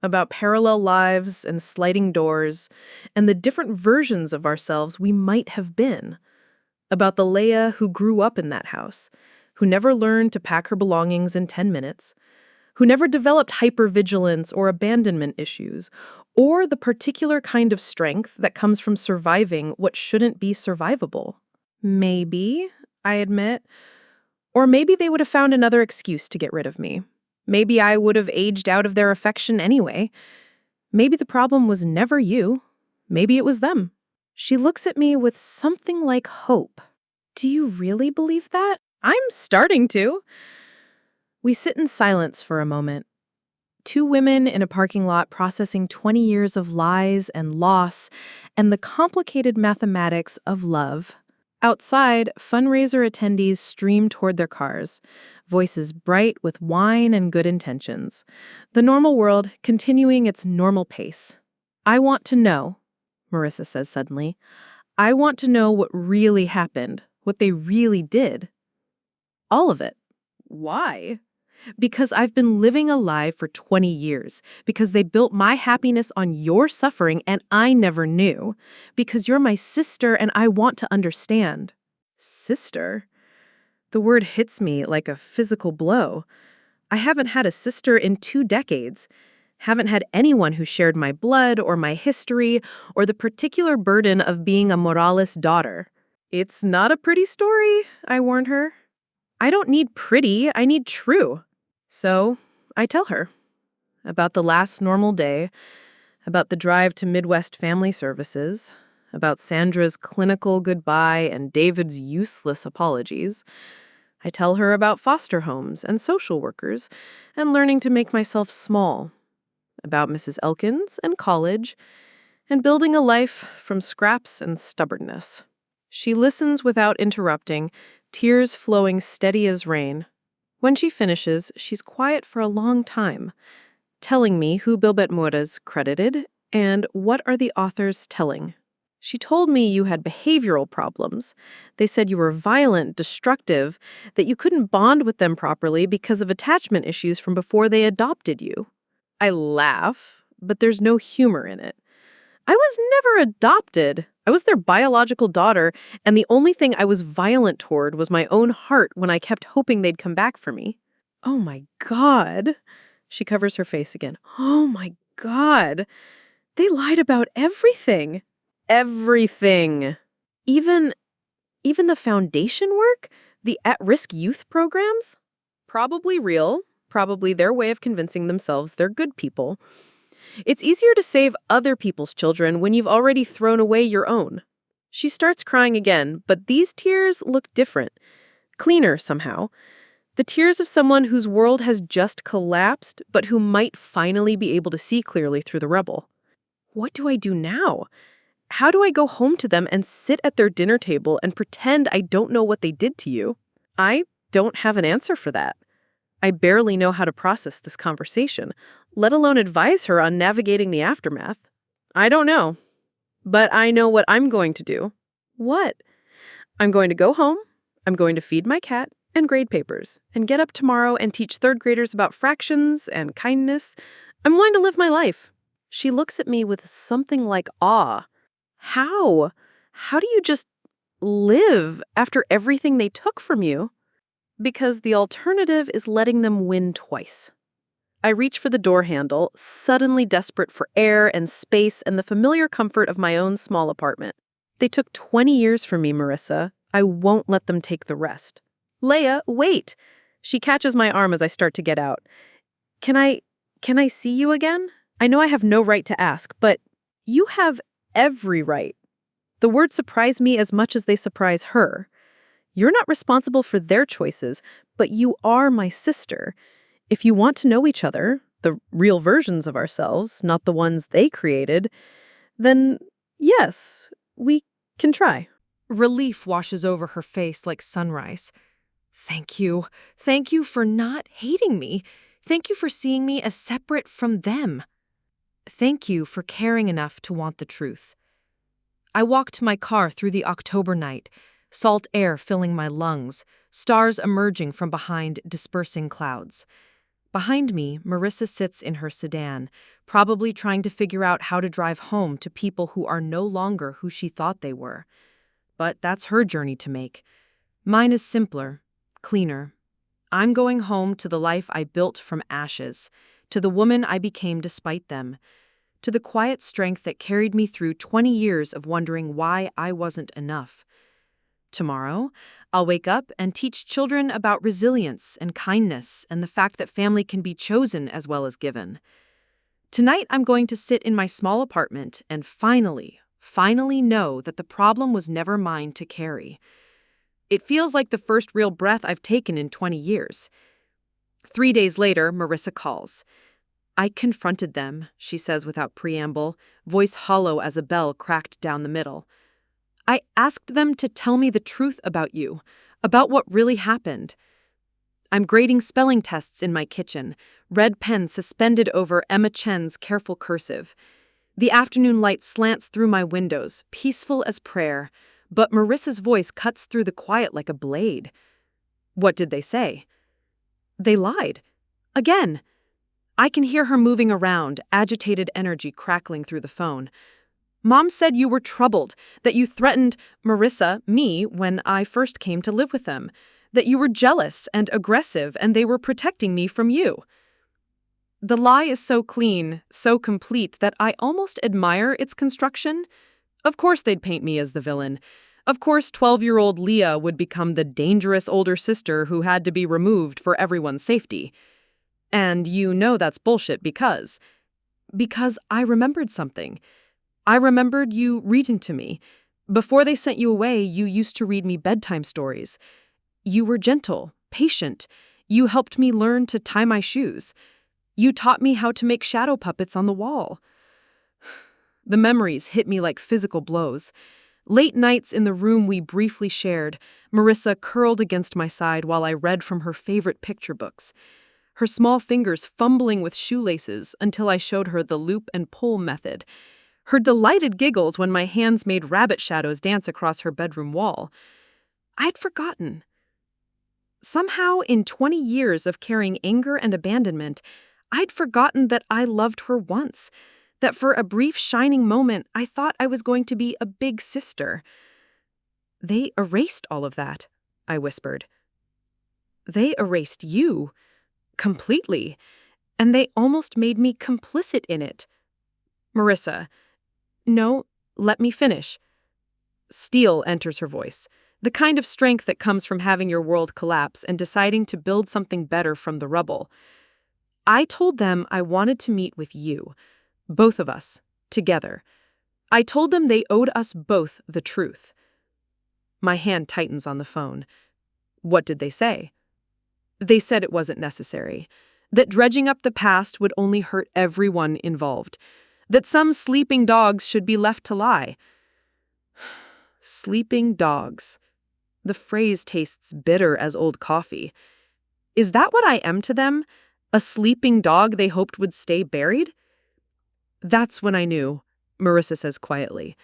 about parallel lives and sliding doors, and the different versions of ourselves we might have been. About the Leah who grew up in that house, who never learned to pack her belongings in 10 minutes, who never developed hypervigilance or abandonment issues, or the particular kind of strength that comes from surviving what shouldn't be survivable. Maybe, I admit. Or maybe they would have found another excuse to get rid of me. Maybe I would have aged out of their affection anyway. Maybe the problem was never you. Maybe it was them. She looks at me with something like hope. Do you really believe that? I'm starting to. We sit in silence for a moment. 2 women in a parking lot processing 20 years of lies and loss and the complicated mathematics of love. Outside, fundraiser attendees stream toward their cars, voices bright with wine and good intentions. The normal world continuing its normal pace. I want to know, Marissa says suddenly. I want to know what really happened, what they really did. All of it. Why? Because I've been living a lie for 20 years, because they built my happiness on your suffering and I never knew, because you're my sister and I want to understand. Sister? The word hits me like a physical blow. I haven't had a sister in 2 decades, haven't had anyone who shared my blood or my history or the particular burden of being a Morales daughter. It's not a pretty story, I warn her. I don't need pretty, I need true. So I tell her about the last normal day, about the drive to Midwest Family Services, about Sandra's clinical goodbye and David's useless apologies. I tell her about foster homes and social workers and learning to make myself small, about Mrs. Elkins and college, and building a life from scraps and stubbornness. She listens without interrupting, tears flowing steady as rain. When she finishes, she's quiet for a long time, telling me who Bilbet Mora's credited and what are the authors telling. She told me you had behavioral problems. They said you were violent, destructive, that you couldn't bond with them properly because of attachment issues from before they adopted you. I laugh, but there's no humor in it. I was never adopted. I was their biological daughter, and the only thing I was violent toward was my own heart when I kept hoping they'd come back for me. Oh my God. She covers her face again. Oh my God. They lied about everything. everything. Even the foundation work? The at-risk youth programs? Probably real. Probably their way of convincing themselves they're good people. It's easier to save other people's children when you've already thrown away your own. She starts crying again, but these tears look different. Cleaner, somehow. The tears of someone whose world has just collapsed, but who might finally be able to see clearly through the rubble. What do I do now? How do I go home to them and sit at their dinner table and pretend I don't know what they did to you? I don't have an answer for that. I barely know how to process this conversation, let alone advise her on navigating the aftermath. I don't know. But I know what I'm going to do. What? I'm going to go home, I'm going to feed my cat and grade papers, and get up tomorrow and teach third graders about fractions and kindness. I'm going to live my life. She looks at me with something like awe. How? How do you just live after everything they took from you? Because the alternative is letting them win twice. I reach for the door handle, suddenly desperate for air and space and the familiar comfort of my own small apartment. They took 20 years from me, Marissa. I won't let them take the rest. Leah, wait! She catches my arm as I start to get out. Can I see you again? I know I have no right to ask, but you have every right. The words surprise me as much as they surprise her. You're not responsible for their choices, but you are my sister. If you want to know each other, the real versions of ourselves, not the ones they created, then yes, we can try. Relief washes over her face like sunrise. Thank you. Thank you for not hating me. Thank you for seeing me as separate from them. Thank you for caring enough to want the truth. I walked to my car through the October night, salt air filling my lungs, stars emerging from behind dispersing clouds. Behind me, Marissa sits in her sedan, probably trying to figure out how to drive home to people who are no longer who she thought they were. But that's her journey to make. Mine is simpler, cleaner. I'm going home to the life I built from ashes, to the woman I became despite them, to the quiet strength that carried me through 20 years of wondering why I wasn't enough. Tomorrow, I'll wake up and teach children about resilience and kindness and the fact that family can be chosen as well as given. Tonight, I'm going to sit in my small apartment and finally know that the problem was never mine to carry. It feels like the first real breath I've taken in 20 years. 3 days later, Marissa calls. I confronted them, she says without preamble, voice hollow as a bell cracked down the middle. I asked them to tell me the truth about you, about what really happened. I'm grading spelling tests in my kitchen, red pen suspended over Emma Chen's careful cursive. The afternoon light slants through my windows, peaceful as prayer, but Marissa's voice cuts through the quiet like a blade. What did they say? They lied. Again. I can hear her moving around, agitated energy crackling through the phone. Mom said you were troubled, that you threatened Marissa, me, when I first came to live with them, that you were jealous and aggressive and they were protecting me from you. The lie is so clean, so complete, that I almost admire its construction. Of course they'd paint me as the villain. Of course 12-year-old Leah would become the dangerous older sister who had to be removed for everyone's safety. And you know that's bullshit because I remembered something. I remembered you reading to me. Before they sent you away, you used to read me bedtime stories. You were gentle, patient. You helped me learn to tie my shoes. You taught me how to make shadow puppets on the wall. The memories hit me like physical blows. Late nights in the room we briefly shared, Marissa curled against my side while I read from her favorite picture books. Her small fingers fumbling with shoelaces until I showed her the loop and pull method. Her delighted giggles when my hands made rabbit shadows dance across her bedroom wall. I'd forgotten. Somehow, in 20 years of carrying anger and abandonment, I'd forgotten that I loved her once, that for a brief shining moment I thought I was going to be a big sister. They erased all of that, I whispered. They erased you. Completely. And they almost made me complicit in it. Marissa, no, Let me finish. Steel enters her voice, the kind of strength that comes from having your world collapse and deciding to build something better from the rubble. I told them I wanted to meet with you, both of us, together. I told them they owed us both the truth. My hand tightens on the phone. What did they say? They said it wasn't necessary, that dredging up the past would only hurt everyone involved, that some sleeping dogs should be left to lie. Sleeping dogs. The phrase tastes bitter as old coffee. Is that what I am to them? A sleeping dog they hoped would stay buried? That's when I knew, Marissa says quietly.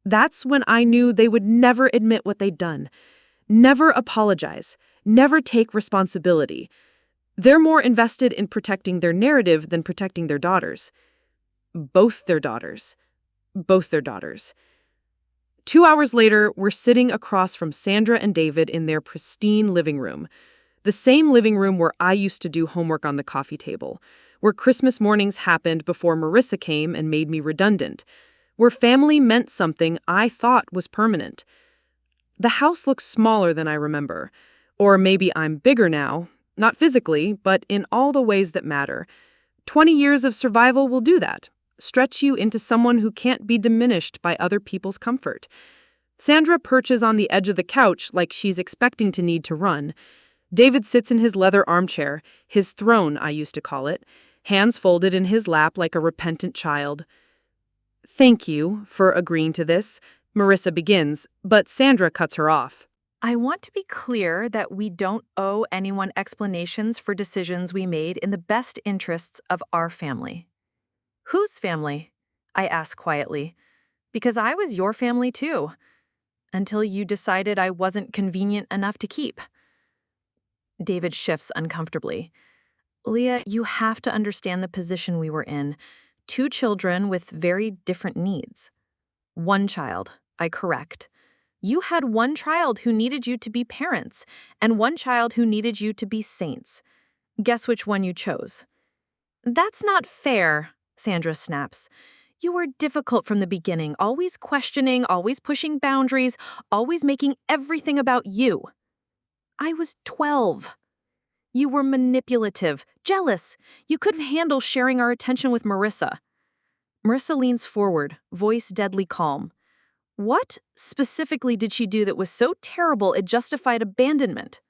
That's when I knew they would never admit what they'd done, never apologize, never take responsibility. They're more invested in protecting their narrative than protecting their daughters. Both their daughters. Both their daughters. 2 hours later, we're sitting across from Sandra and David in their pristine living room. The same living room where I used to do homework on the coffee table, where Christmas mornings happened before Marissa came and made me redundant, where family meant something I thought was permanent. The house looks smaller than I remember. Or maybe I'm bigger now, not physically, but in all the ways that matter. 20 years of survival will do that. Stretch you into someone who can't be diminished by other people's comfort. Sandra perches on the edge of the couch like she's expecting to need to run. David sits in his leather armchair, his throne, I used to call it, hands folded in his lap like a repentant child. Thank you for agreeing to this, Marissa begins, but Sandra cuts her off. I want to be clear that we don't owe anyone explanations for decisions we made in the best interests of our family. Whose family? I asked quietly. Because I was your family too. Until you decided I wasn't convenient enough to keep. David shifts uncomfortably. Leah, you have to understand the position we were in. 2 children with very different needs. 1 child, I correct. You had 1 child who needed you to be parents, and 1 child who needed you to be saints. Guess which one you chose? That's not fair, Sandra snaps. You were difficult from the beginning, always questioning, always pushing boundaries, always making everything about you. I was 12. You were manipulative, jealous. You couldn't handle sharing our attention with Marissa. Marissa leans forward, voice deadly calm. What specifically did she do that was so terrible it justified abandonment?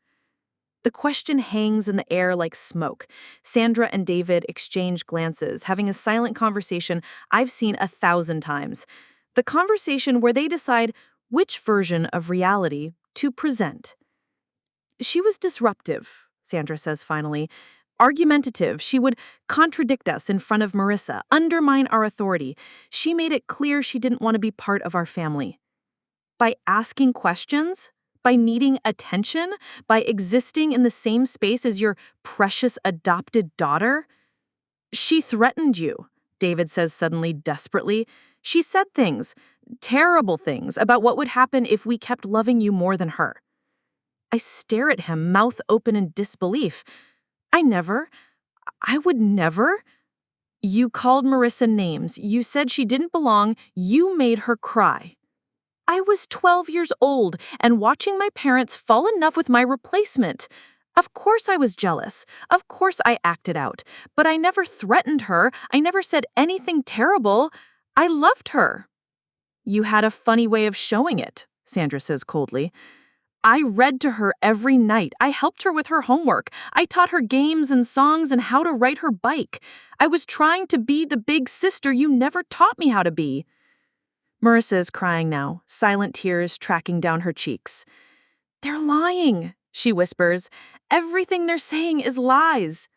The question hangs in the air like smoke. Sandra and David exchange glances, having a silent conversation I've seen 1,000 times. The conversation where they decide which version of reality to present. She was disruptive, Sandra says finally. Argumentative. She would contradict us in front of Marissa, undermine our authority. She made it clear she didn't want to be part of our family. By asking questions, by needing attention, by existing in the same space as your precious adopted daughter, she threatened you, David says suddenly, desperately. She said things, terrible things, about what would happen if we kept loving you more than her. I stare at him, mouth open in disbelief. I would never. You called Marissa names. You said she didn't belong. You made her cry. I was 12 years old and watching my parents fall in love with my replacement. Of course I was jealous. Of course I acted out. But I never threatened her. I never said anything terrible. I loved her. You had a funny way of showing it, Sandra says coldly. I read to her every night. I helped her with her homework. I taught her games and songs and how to ride her bike. I was trying to be the big sister you never taught me how to be. Marissa is crying now, silent tears tracking down her cheeks. They're lying, she whispers. Everything they're saying is lies.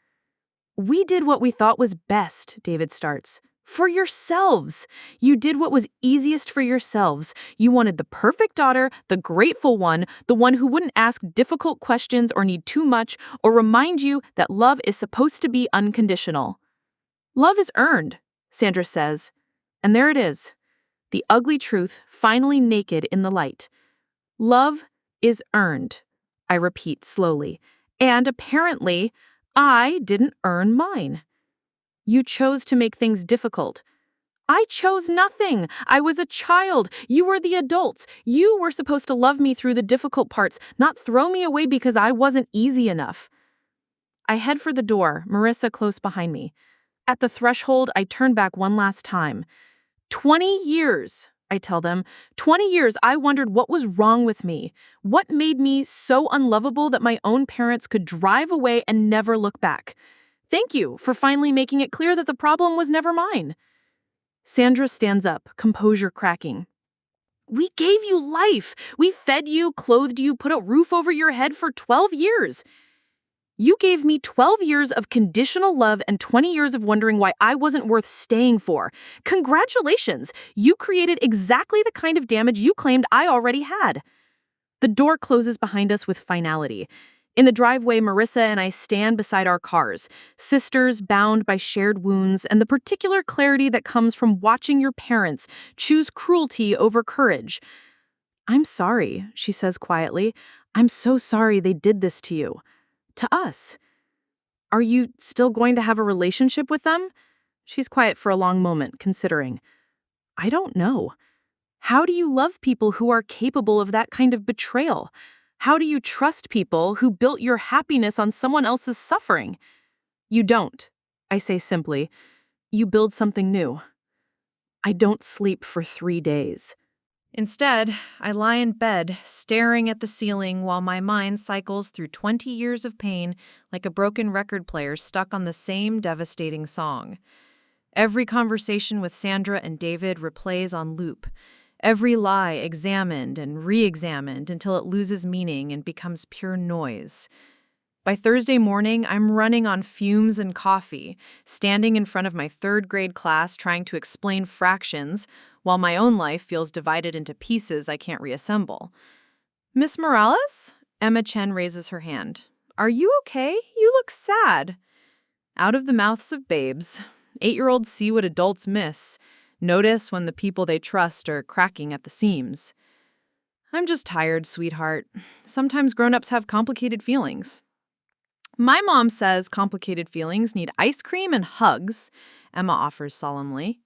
We did what we thought was best, David starts. For yourselves. You did what was easiest for yourselves. You wanted the perfect daughter, the grateful one, the one who wouldn't ask difficult questions or need too much or remind you that love is supposed to be unconditional. Love is earned, Sandra says. And there it is. The ugly truth finally naked in the light. Love is earned, I repeat slowly. And apparently, I didn't earn mine. You chose to make things difficult. I chose nothing. I was a child. You were the adults. You were supposed to love me through the difficult parts, not throw me away because I wasn't easy enough. I head for the door, Marissa close behind me. At the threshold, I turn back one last time. 20 years, I tell them. 20 years I wondered what was wrong with me. What made me so unlovable that my own parents could drive away and never look back. Thank you for finally making it clear that the problem was never mine. Sandra stands up, composure cracking. We gave you life. We fed you, clothed you, put a roof over your head for 12 years. You gave me 12 years of conditional love and 20 years of wondering why I wasn't worth staying for. Congratulations! You created exactly the kind of damage you claimed I already had. The door closes behind us with finality. In the driveway, Marissa and I stand beside our cars, sisters bound by shared wounds and the particular clarity that comes from watching your parents choose cruelty over courage. I'm sorry, she says quietly. I'm so sorry they did this to you. To us. Are you still going to have a relationship with them? She's quiet for a long moment, considering. I don't know. How do you love people who are capable of that kind of betrayal? How do you trust people who built your happiness on someone else's suffering? You don't, I say simply. You build something new. I don't sleep for 3 days. Instead, I lie in bed, staring at the ceiling while my mind cycles through 20 years of pain like a broken record player stuck on the same devastating song. Every conversation with Sandra and David replays on loop. Every lie examined and re-examined until it loses meaning and becomes pure noise. By Thursday morning, I'm running on fumes and coffee, standing in front of my third-grade class trying to explain fractions, while my own life feels divided into pieces I can't reassemble. Miss Morales? Emma Chen raises her hand. Are you okay? You look sad. Out of the mouths of babes, 8-year-olds see what adults miss. Notice when the people they trust are cracking at the seams. I'm just tired, sweetheart. Sometimes grown-ups have complicated feelings. My mom says complicated feelings need ice cream and hugs, Emma offers solemnly.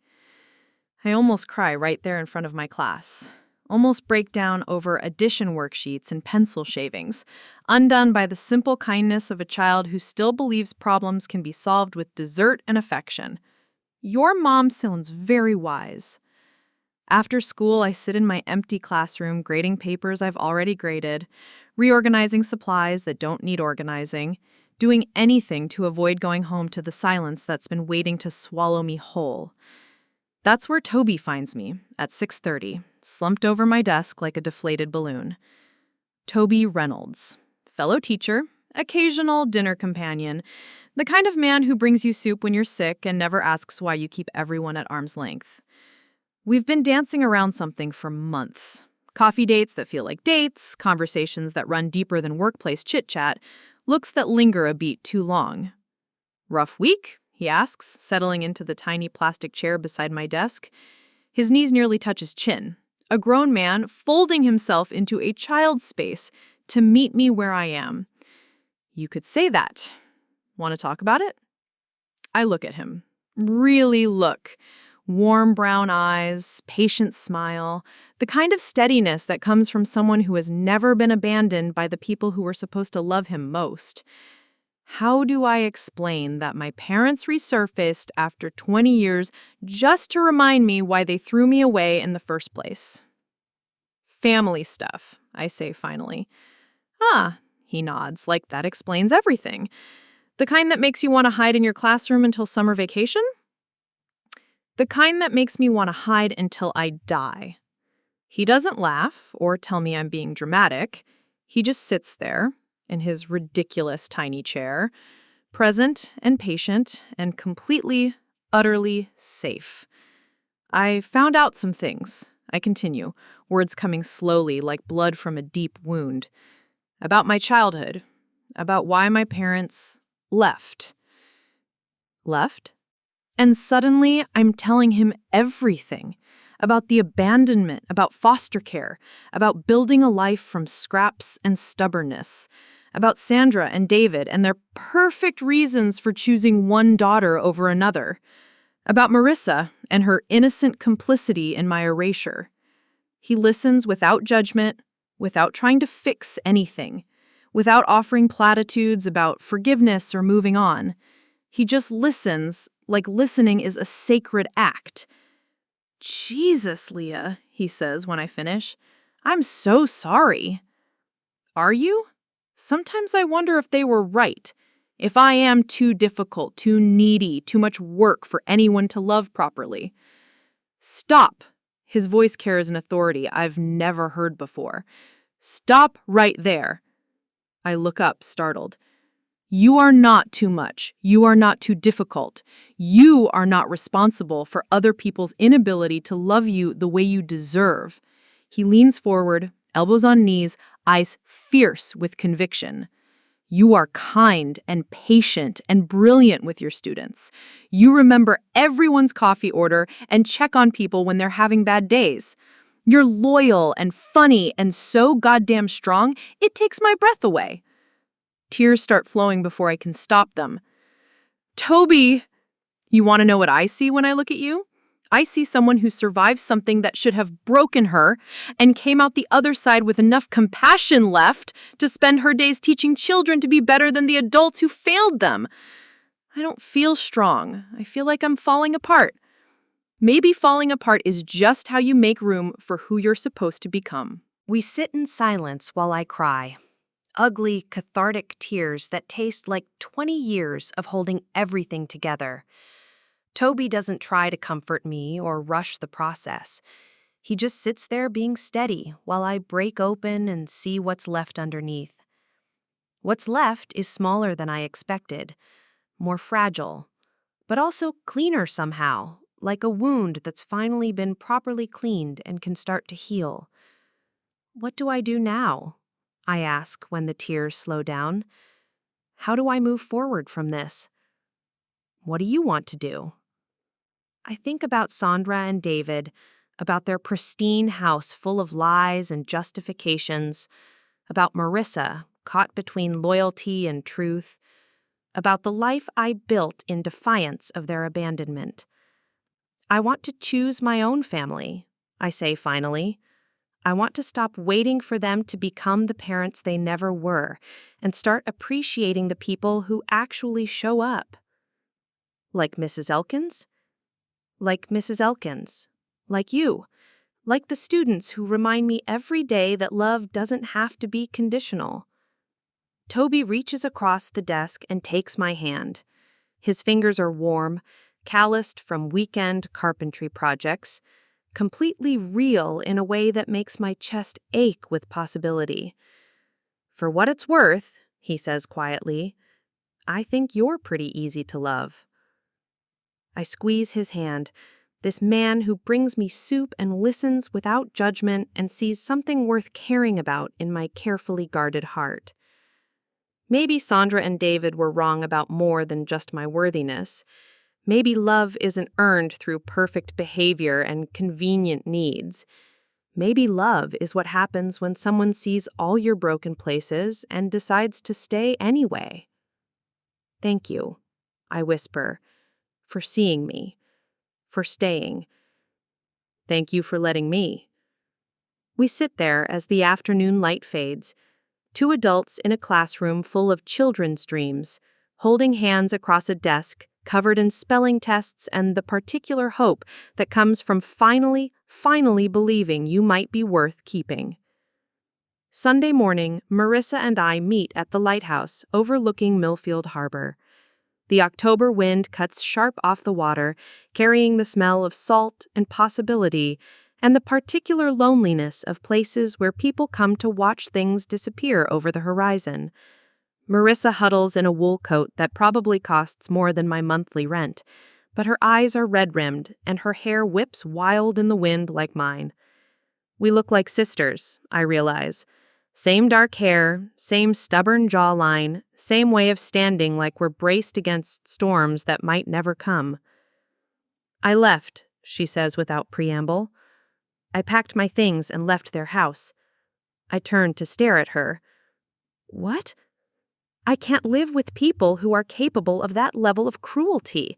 I almost cry right there in front of my class. Almost break down over addition worksheets and pencil shavings, undone by the simple kindness of a child who still believes problems can be solved with dessert and affection. Your mom sounds very wise. After school, I sit in my empty classroom grading papers I've already graded, reorganizing supplies that don't need organizing, doing anything to avoid going home to the silence that's been waiting to swallow me whole. That's where Toby finds me, at 6:30, slumped over my desk like a deflated balloon. Toby Reynolds, fellow teacher, occasional dinner companion, the kind of man who brings you soup when you're sick and never asks why you keep everyone at arm's length. We've been dancing around something for months. Coffee dates that feel like dates, conversations that run deeper than workplace chit-chat, looks that linger a beat too long. Rough week? He asks, settling into the tiny plastic chair beside my desk. His knees nearly touch his chin. A grown man folding himself into a child's space to meet me where I am. You could say that. Want to talk about it? I look at him. Really look. Warm brown eyes, patient smile, the kind of steadiness that comes from someone who has never been abandoned by the people who were supposed to love him most. How do I explain that my parents resurfaced after 20 years just to remind me why they threw me away in the first place? Family stuff, I say finally. Ah, he nods, like that explains everything. The kind that makes you want to hide in your classroom until summer vacation? The kind that makes me want to hide until I die. He doesn't laugh or tell me I'm being dramatic. He just sits there in his ridiculous tiny chair, present and patient and completely, utterly safe. I found out some things, I continue, words coming slowly like blood from a deep wound. About my childhood, about why my parents left. Left? And suddenly, I'm telling him everything about the abandonment, about foster care, about building a life from scraps and stubbornness, about Sandra and David and their perfect reasons for choosing one daughter over another, About Marissa and her innocent complicity in my erasure. He listens without judgment, without trying to fix anything, without offering platitudes about forgiveness or moving on. He just listens, like listening is a sacred act. Jesus, Leah, he says when I finish. I'm so sorry. Are you? Sometimes I wonder if they were right. If I am too difficult, too needy, too much work for anyone to love properly. Stop. His voice carries an authority I've never heard before. Stop right there. I look up, startled. You are not too much. You are not too difficult. You are not responsible for other people's inability to love you the way you deserve. He leans forward, elbows on knees, eyes fierce with conviction. You are kind and patient and brilliant with your students. You remember everyone's coffee order and check on people when they're having bad days. You're loyal and funny and so goddamn strong, it takes my breath away. Tears start flowing before I can stop them. Toby, you want to know what I see when I look at you? I see someone who survived something that should have broken her and came out the other side with enough compassion left to spend her days teaching children to be better than the adults who failed them. I don't feel strong. I feel like I'm falling apart. Maybe falling apart is just how you make room for who you're supposed to become. We sit in silence while I cry. Ugly, cathartic tears that taste like 20 years of holding everything together. Toby doesn't try to comfort me or rush the process. He just sits there being steady while I break open and see what's left underneath. What's left is smaller than I expected, more fragile, but also cleaner somehow, like a wound that's finally been properly cleaned and can start to heal. What do I do now? I ask when the tears slow down. How do I move forward from this? What do you want to do? I think about Sandra and David, about their pristine house full of lies and justifications, about Marissa, caught between loyalty and truth, about the life I built in defiance of their abandonment. I want to choose my own family, I say finally. I want to stop waiting for them to become the parents they never were and start appreciating the people who actually show up. Like Mrs. Elkins? Like Mrs. Elkins. Like you. Like the students who remind me every day that love doesn't have to be conditional. Toby reaches across the desk and takes my hand. His fingers are warm, calloused from weekend carpentry projects, completely real in a way that makes my chest ache with possibility. For what it's worth, he says quietly, I think you're pretty easy to love. I squeeze his hand, this man who brings me soup and listens without judgment and sees something worth caring about in my carefully guarded heart. Maybe Sandra and David were wrong about more than just my worthiness. Maybe love isn't earned through perfect behavior and convenient needs. Maybe love is what happens when someone sees all your broken places and decides to stay anyway. Thank you, I whisper, for seeing me, for staying. Thank you for letting me. We sit there as the afternoon light fades, two adults in a classroom full of children's dreams, holding hands across a desk covered in spelling tests and the particular hope that comes from finally believing you might be worth keeping. Sunday morning, Marissa and I meet at the lighthouse overlooking Millfield Harbor. The October wind cuts sharp off the water, carrying the smell of salt and possibility, and the particular loneliness of places where people come to watch things disappear over the horizon. Marissa huddles in a wool coat that probably costs more than my monthly rent, but her eyes are red-rimmed and her hair whips wild in the wind like mine. We look like sisters, I realize. Same dark hair, same stubborn jawline, same way of standing like we're braced against storms that might never come. I left, she says without preamble. I packed my things and left their house. I turned to stare at her. What? I can't live with people who are capable of that level of cruelty.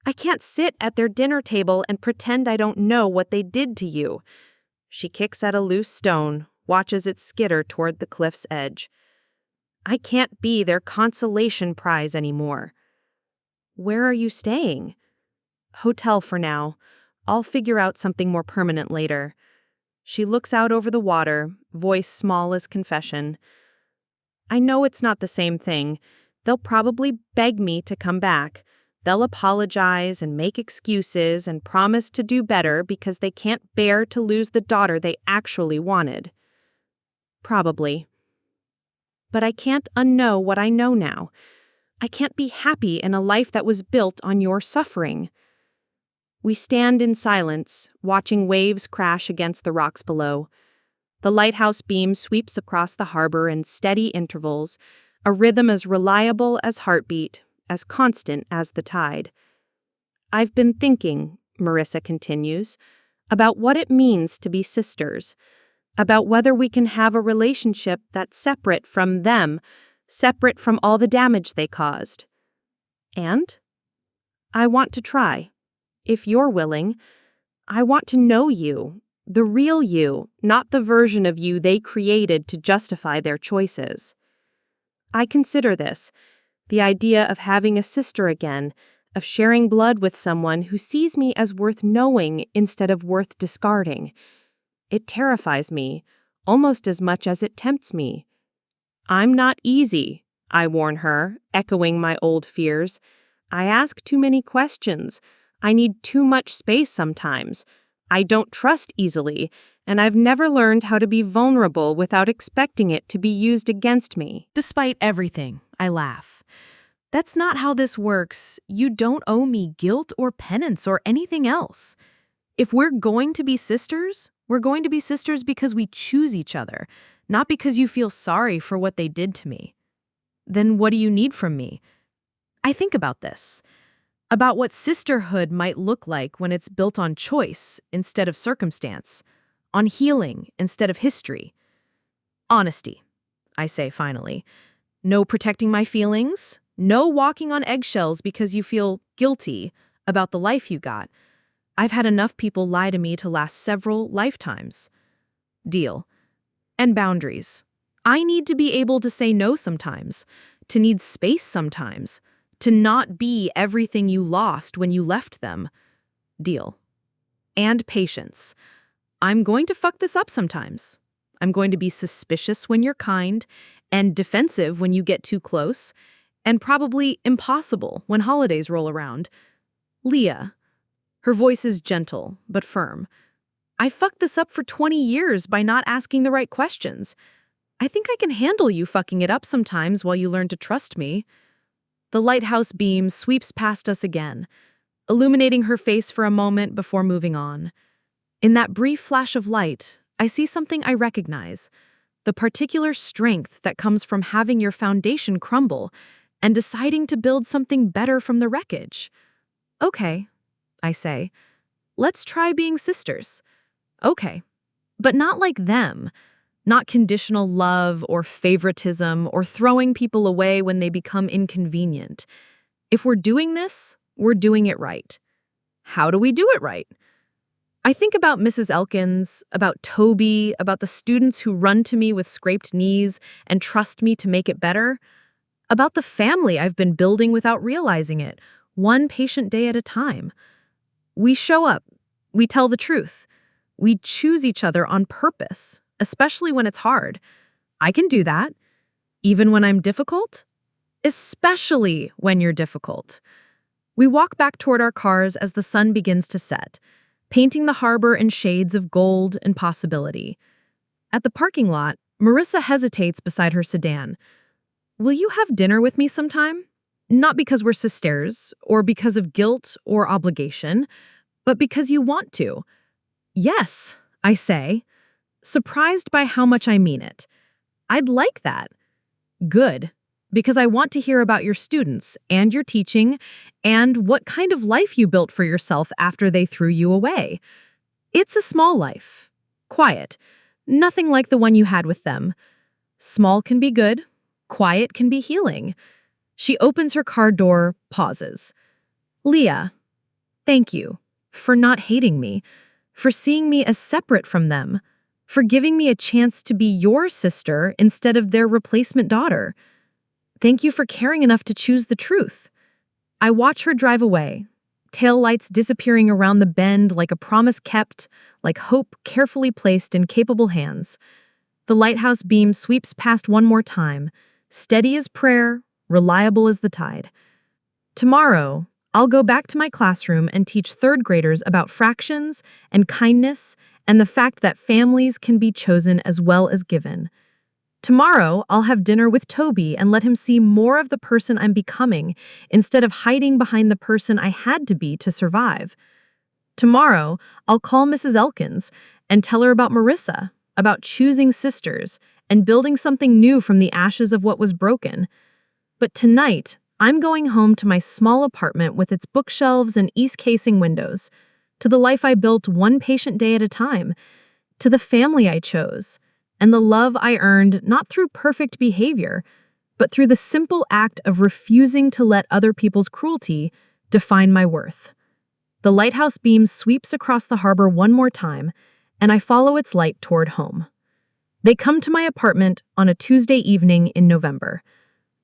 I can't sit at their dinner table and pretend I don't know what they did to you." She kicks at a loose stone, watches it skitter toward the cliff's edge. "I can't be their consolation prize anymore." "Where are you staying?" "Hotel for now. I'll figure out something more permanent later." She looks out over the water, voice small as confession. "I know it's not the same thing. They'll probably beg me to come back. They'll apologize and make excuses and promise to do better because they can't bear to lose the daughter they actually wanted." "Probably. But I can't unknow what I know now. I can't be happy in a life that was built on your suffering." We stand in silence, watching waves crash against the rocks below. The lighthouse beam sweeps across the harbor in steady intervals, a rhythm as reliable as heartbeat, as constant as the tide. "I've been thinking," Marissa continues, "about what it means to be sisters, about whether we can have a relationship that's separate from them, separate from all the damage they caused. And I want to try. If you're willing, I want to know you, the real you, not the version of you they created to justify their choices. I consider this, the idea of having a sister again, of sharing blood with someone who sees me as worth knowing instead of worth discarding. It terrifies me, almost as much as it tempts me. I'm not easy," I warn her, echoing my old fears. "I ask too many questions. I need too much space sometimes. I don't trust easily, and I've never learned how to be vulnerable without expecting it to be used against me." Despite everything, I laugh. "That's not how this works. You don't owe me guilt or penance or anything else. If we're going to be sisters, we're going to be sisters because we choose each other, not because you feel sorry for what they did to me. Then what do you need from me?" I think about this, about what sisterhood might look like when it's built on choice instead of circumstance, on healing instead of history. Honesty, I say finally. No protecting my feelings, no walking on eggshells because you feel guilty about the life you got. I've had enough people lie to me to last several lifetimes. Deal. And boundaries. I need to be able to say no sometimes, to need space sometimes, to not be everything you lost when you left them. Deal. And patience. I'm going to fuck this up sometimes. I'm going to be suspicious when you're kind, and defensive when you get too close, and probably impossible when holidays roll around. Leah. Her voice is gentle, but firm. I fucked this up for 20 years by not asking the right questions. I think I can handle you fucking it up sometimes while you learn to trust me. The lighthouse beam sweeps past us again, illuminating her face for a moment before moving on. In that brief flash of light, I see something I recognize, the particular strength that comes from having your foundation crumble and deciding to build something better from the wreckage. Okay, I say, let's try being sisters. Okay, but not like them. Not conditional love or favoritism or throwing people away when they become inconvenient. If we're doing this, we're doing it right. How do we do it right? I think about Mrs. Elkins, about Toby, about the students who run to me with scraped knees and trust me to make it better, about the family I've been building without realizing it, one patient day at a time. We show up. We tell the truth. We choose each other on purpose, especially when it's hard. I can do that. Even when I'm difficult? Especially when you're difficult. We walk back toward our cars as the sun begins to set, painting the harbor in shades of gold and possibility. At the parking lot, Marissa hesitates beside her sedan. Will you have dinner with me sometime? Not because we're sisters, or because of guilt or obligation, but because you want to. Yes, I say, surprised by how much I mean it. I'd like that. Good, because I want to hear about your students and your teaching and what kind of life you built for yourself after they threw you away. It's a small life. Quiet. Nothing like the one you had with them. Small can be good. Quiet can be healing. She opens her car door, pauses. Leah, Thank you for not hating me, for seeing me as separate from them, for giving me a chance to be your sister instead of their replacement daughter. Thank you for caring enough to choose the truth. I watch her drive away, taillights disappearing around the bend like a promise kept, like hope carefully placed in capable hands. The lighthouse beam sweeps past one more time, steady as prayer, reliable as the tide. Tomorrow, I'll go back to my classroom and teach third graders about fractions and kindness and the fact that families can be chosen as well as given. Tomorrow, I'll have dinner with Toby and let him see more of the person I'm becoming instead of hiding behind the person I had to be to survive. Tomorrow, I'll call Mrs. Elkins and tell her about Marissa, about choosing sisters and building something new from the ashes of what was broken. But tonight, I'm going home to my small apartment with its bookshelves and east-facing windows, to the life I built one patient day at a time, to the family I chose, and the love I earned not through perfect behavior, but through the simple act of refusing to let other people's cruelty define my worth. The lighthouse beam sweeps across the harbor one more time, and I follow its light toward home. They come to my apartment on a Tuesday evening in November.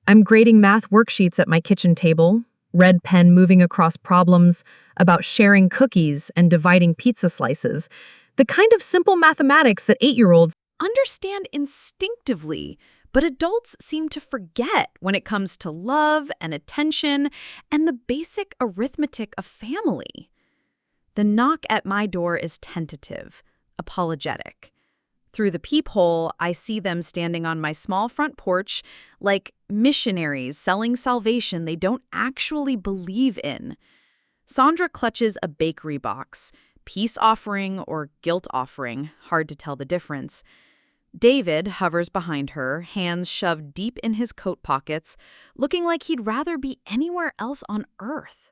I'm grading math worksheets at my kitchen table, red pen moving across problems about sharing cookies and dividing pizza slices, the kind of simple mathematics that 8-year-olds understand instinctively, but adults seem to forget when it comes to love and attention and the basic arithmetic of family. The knock at my door is tentative, apologetic. Through the peephole, I see them standing on my small front porch like missionaries selling salvation they don't actually believe in. Sandra clutches a bakery box, peace offering or guilt offering, hard to tell the difference. David hovers behind her, hands shoved deep in his coat pockets, looking like he'd rather be anywhere else on earth.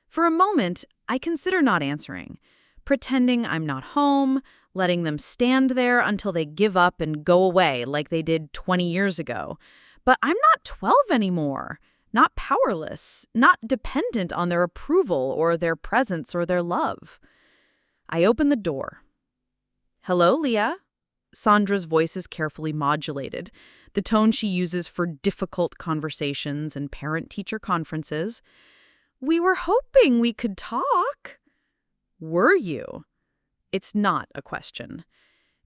For a moment, I consider not answering, pretending I'm not home, letting them stand there until they give up and go away like they did 20 years ago. But I'm not 12 anymore, not powerless, not dependent on their approval or their presence or their love. I open the door. "Hello, Leah." Sandra's voice is carefully modulated, the tone she uses for difficult conversations and parent-teacher conferences. "We were hoping we could talk." "Were you?" It's not a question.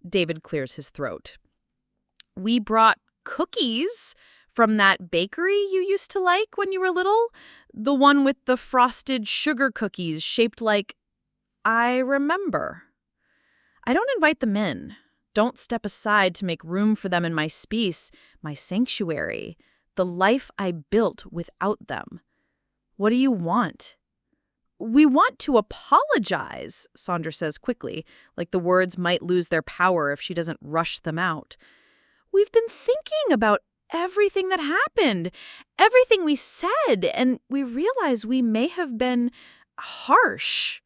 David clears his throat. "We brought cookies from that bakery you used to like when you were little. The one with the frosted sugar cookies shaped like..." "I remember." "I don't invite them in. Don't step aside to make room for them in my space, my sanctuary, the life I built without them. What do you want?" "We want to apologize," Sandra says quickly, like the words might lose their power if she doesn't rush them out. "We've been thinking about everything that happened, everything we said, and we realize we may have been harsh."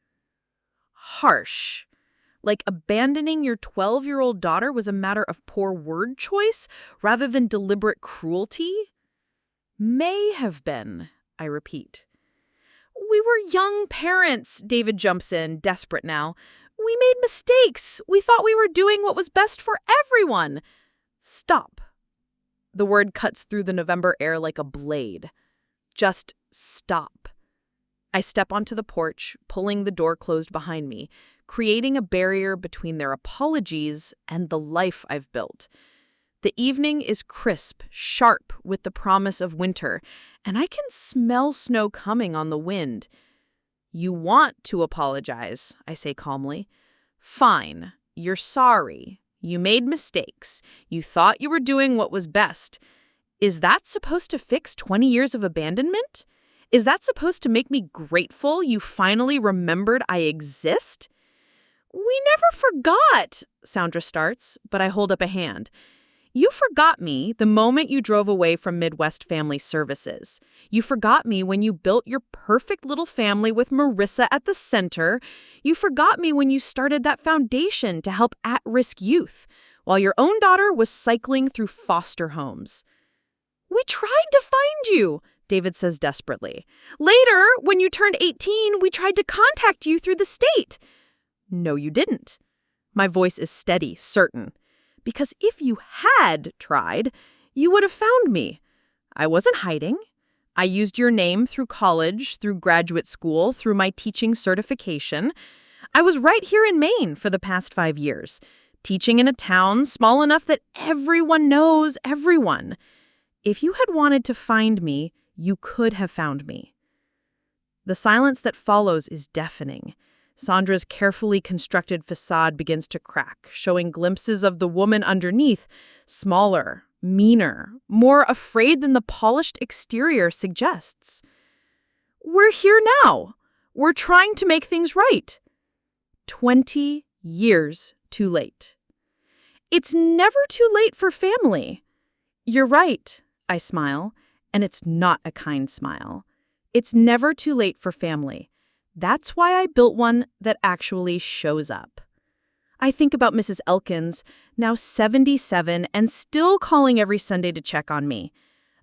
Harsh. Like abandoning your 12-year-old daughter was a matter of poor word choice rather than deliberate cruelty? "May have been," I repeat. "We were young parents," David jumps in, desperate now. "We made mistakes. We thought we were doing what was best for everyone." "Stop." The word cuts through the November air like a blade. Just stop. I step onto the porch, pulling the door closed behind me, creating a barrier between their apologies and the life I've built. The evening is crisp, sharp with the promise of winter, and I can smell snow coming on the wind. "You want to apologize," I say calmly. "Fine. You're sorry. You made mistakes. You thought you were doing what was best. Is that supposed to fix 20 years of abandonment? Is that supposed to make me grateful you finally remembered I exist?" "We never forgot," Sandra starts, but I hold up a hand. "You forgot me the moment you drove away from Midwest Family Services. You forgot me when you built your perfect little family with Marissa at the center. You forgot me when you started that foundation to help at-risk youth, while your own daughter was cycling through foster homes." "We tried to find you," David says desperately. Later, when you turned 18, we tried to contact you through the state. No, you didn't. My voice is steady, certain. Because if you had tried, you would have found me. I wasn't hiding. I used your name through college, through graduate school, through my teaching certification. I was right here in Maine for the past 5 years, teaching in a town small enough that everyone knows everyone. If you had wanted to find me, you could have found me. The silence that follows is deafening. Sandra's carefully constructed facade begins to crack, showing glimpses of the woman underneath, smaller, meaner, more afraid than the polished exterior suggests. We're here now. We're trying to make things right. 20 years too late. It's never too late for family. You're right, I smile, and it's not a kind smile. It's never too late for family. That's why I built one that actually shows up. I think about Mrs. Elkins, now 77 and still calling every Sunday to check on me.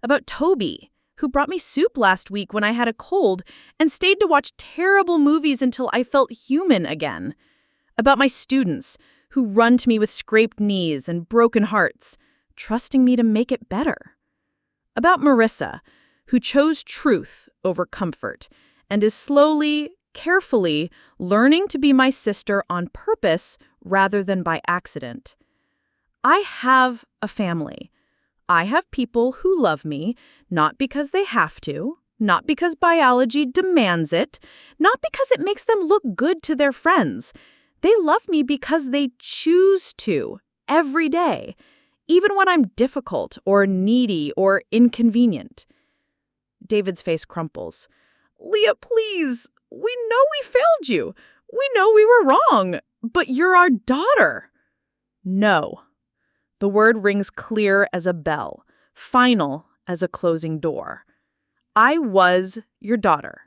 About Toby, who brought me soup last week when I had a cold and stayed to watch terrible movies until I felt human again. About my students, who run to me with scraped knees and broken hearts, trusting me to make it better. About Marissa, who chose truth over comfort and is slowly, carefully learning to be my sister on purpose rather than by accident. I have a family. I have people who love me, not because they have to, not because biology demands it, not because it makes them look good to their friends. They love me because they choose to, every day, even when I'm difficult or needy or inconvenient. David's face crumples. Leah, please. We know we failed you. We know we were wrong. But you're our daughter. No. The word rings clear as a bell, final as a closing door. I was your daughter.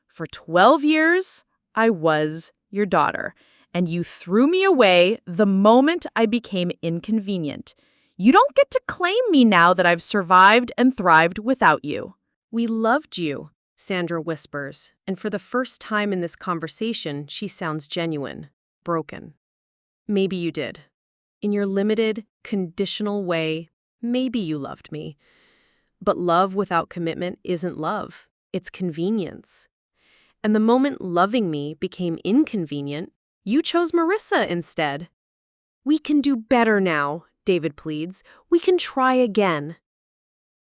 For 12 years, I was your daughter. And you threw me away the moment I became inconvenient. You don't get to claim me now that I've survived and thrived without you. We loved you, Sandra whispers, and for the first time in this conversation, she sounds genuine, broken. Maybe you did. In your limited, conditional way, maybe you loved me. But love without commitment isn't love. It's convenience. And the moment loving me became inconvenient, you chose Marissa instead. We can do better now, David pleads. We can try again.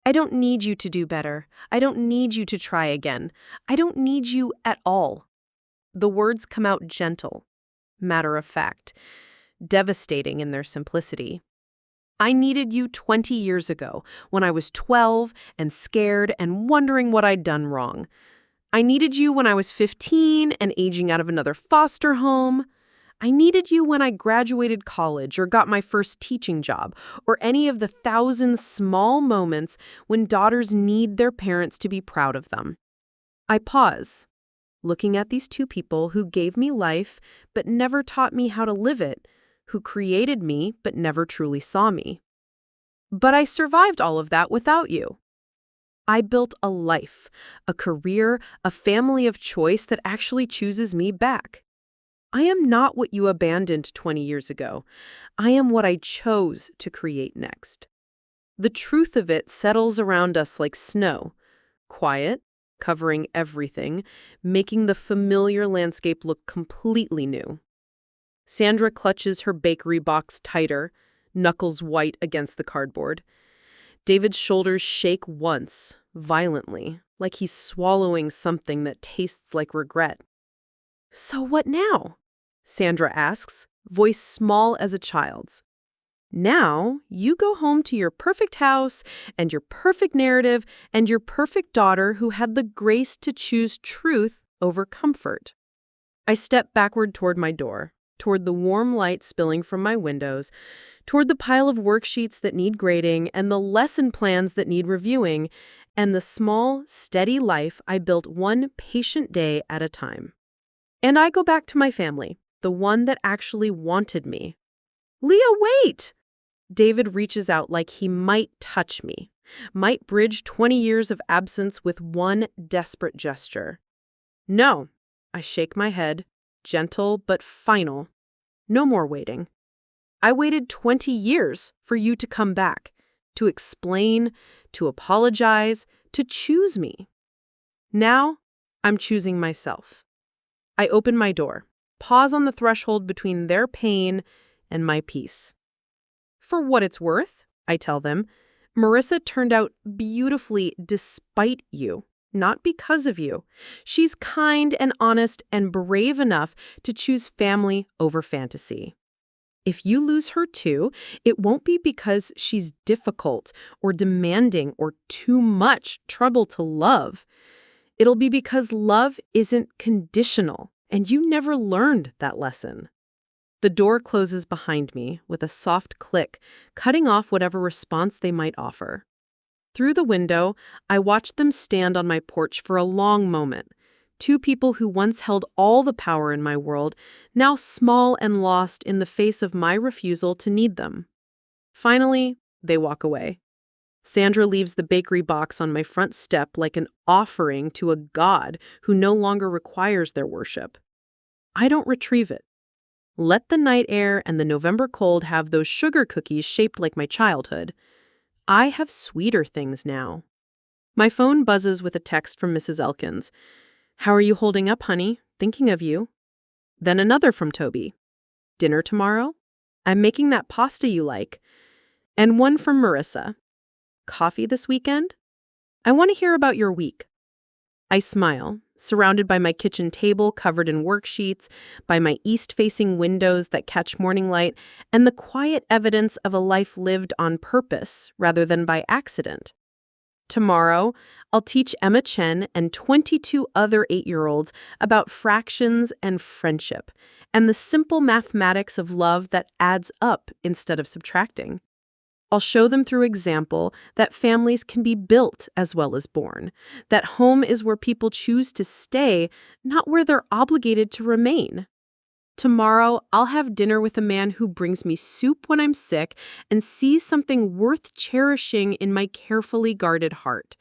I don't need you to do better. I don't need you to try again. I don't need you at all. The words come out gentle, matter of fact, devastating in their simplicity. I needed you 20 years ago, when I was 12 and scared and wondering what I'd done wrong. I needed you when I was 15 and aging out of another foster home. I needed you when I graduated college or got my first teaching job, or any of the thousand small moments when daughters need their parents to be proud of them. I pause, looking at these two people who gave me life but never taught me how to live it, who created me but never truly saw me. But I survived all of that without you. I built a life, a career, a family of choice that actually chooses me back. I am not what you abandoned 20 years ago. I am what I chose to create next. The truth of it settles around us like snow, quiet, covering everything, making the familiar landscape look completely new. Sandra clutches her bakery box tighter, knuckles white against the cardboard. David's shoulders shake once, violently, like he's swallowing something that tastes like regret. So what now? Sandra asks, voice small as a child's. Now, you go home to your perfect house and your perfect narrative and your perfect daughter who had the grace to choose truth over comfort. I step backward toward my door, toward the warm light spilling from my windows, toward the pile of worksheets that need grading and the lesson plans that need reviewing, and the small, steady life I built one patient day at a time. And I go back to my family, the one that actually wanted me. Leah, wait! David reaches out like he might touch me. might bridge 20 years of absence with one desperate gesture. No, I shake my head, gentle but final. No more waiting. I waited 20 years for you to come back, to explain, to apologize, to choose me. Now, I'm choosing myself. I open my door, pause on the threshold between their pain and my peace. For what it's worth, I tell them, Marissa turned out beautifully despite you, not because of you. She's kind and honest and brave enough to choose family over fantasy. If you lose her too, it won't be because she's difficult or demanding or too much trouble to love. It'll be because love isn't conditional, and you never learned that lesson. The door closes behind me with a soft click, cutting off whatever response they might offer. Through the window, I watch them stand on my porch for a long moment. Two people who once held all the power in my world, now small and lost in the face of my refusal to need them. Finally, they walk away. Sandra leaves the bakery box on my front step like an offering to a god who no longer requires their worship. I don't retrieve it. Let the night air and the November cold have those sugar cookies shaped like my childhood. I have sweeter things now. My phone buzzes with a text from Mrs. Elkins. "How are you holding up, honey? Thinking of you." Then another from Toby. "Dinner tomorrow? I'm making that pasta you like." And one from Marissa. "Coffee this weekend? I want to hear about your week." I smile, surrounded by my kitchen table covered in worksheets, by my east-facing windows that catch morning light, and the quiet evidence of a life lived on purpose rather than by accident. Tomorrow, I'll teach Emma Chen and 22 other 8-year-olds about fractions and friendship, and the simple mathematics of love that adds up instead of subtracting. I'll show them through example that families can be built as well as born, that home is where people choose to stay, not where they're obligated to remain. Tomorrow, I'll have dinner with a man who brings me soup when I'm sick and sees something worth cherishing in my carefully guarded heart.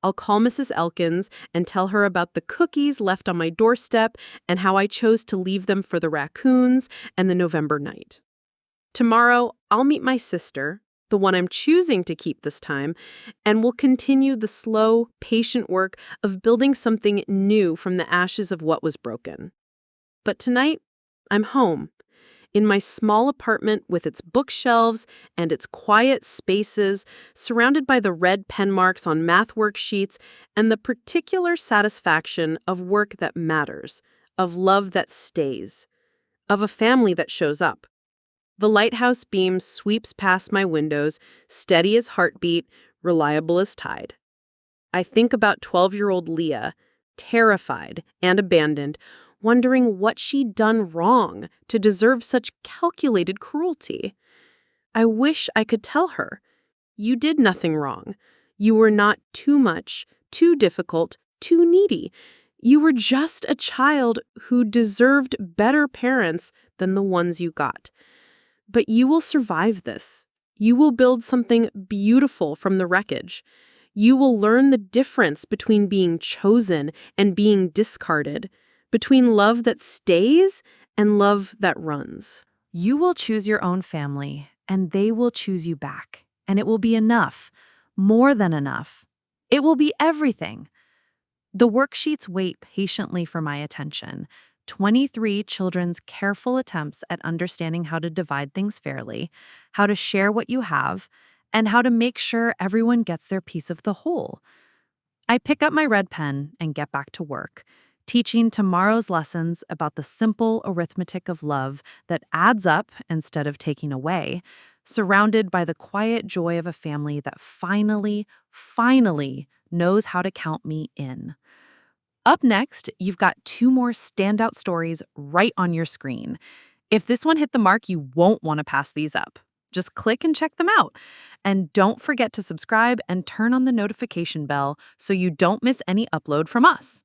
I'll call Mrs. Elkins and tell her about the cookies left on my doorstep and how I chose to leave them for the raccoons and the November night. Tomorrow, I'll meet my sister, the one I'm choosing to keep this time, and we'll continue the slow, patient work of building something new from the ashes of what was broken. But tonight, I'm home, in my small apartment with its bookshelves and its quiet spaces, surrounded by the red pen marks on math worksheets and the particular satisfaction of work that matters, of love that stays, of a family that shows up. The lighthouse beam sweeps past my windows, steady as heartbeat, reliable as tide. I think about 12-year-old Leah, terrified and abandoned, wondering what she'd done wrong to deserve such calculated cruelty. I wish I could tell her, "You did nothing wrong. You were not too much, too difficult, too needy. You were just a child who deserved better parents than the ones you got. But you will survive this. You will build something beautiful from the wreckage. You will learn the difference between being chosen and being discarded, between love that stays and love that runs." You will choose your own family, and they will choose you back. And it will be enough, more than enough. It will be everything. The worksheets wait patiently for my attention. 23 children's careful attempts at understanding how to divide things fairly, how to share what you have, and how to make sure everyone gets their piece of the whole. I pick up my red pen and get back to work, teaching tomorrow's lessons about the simple arithmetic of love that adds up instead of taking away, surrounded by the quiet joy of a family that finally knows how to count me in. Up next, you've got 2 more standout stories right on your screen. If this one hit the mark, you won't want to pass these up. Just click and check them out. And don't forget to subscribe and turn on the notification bell so you don't miss any upload from us.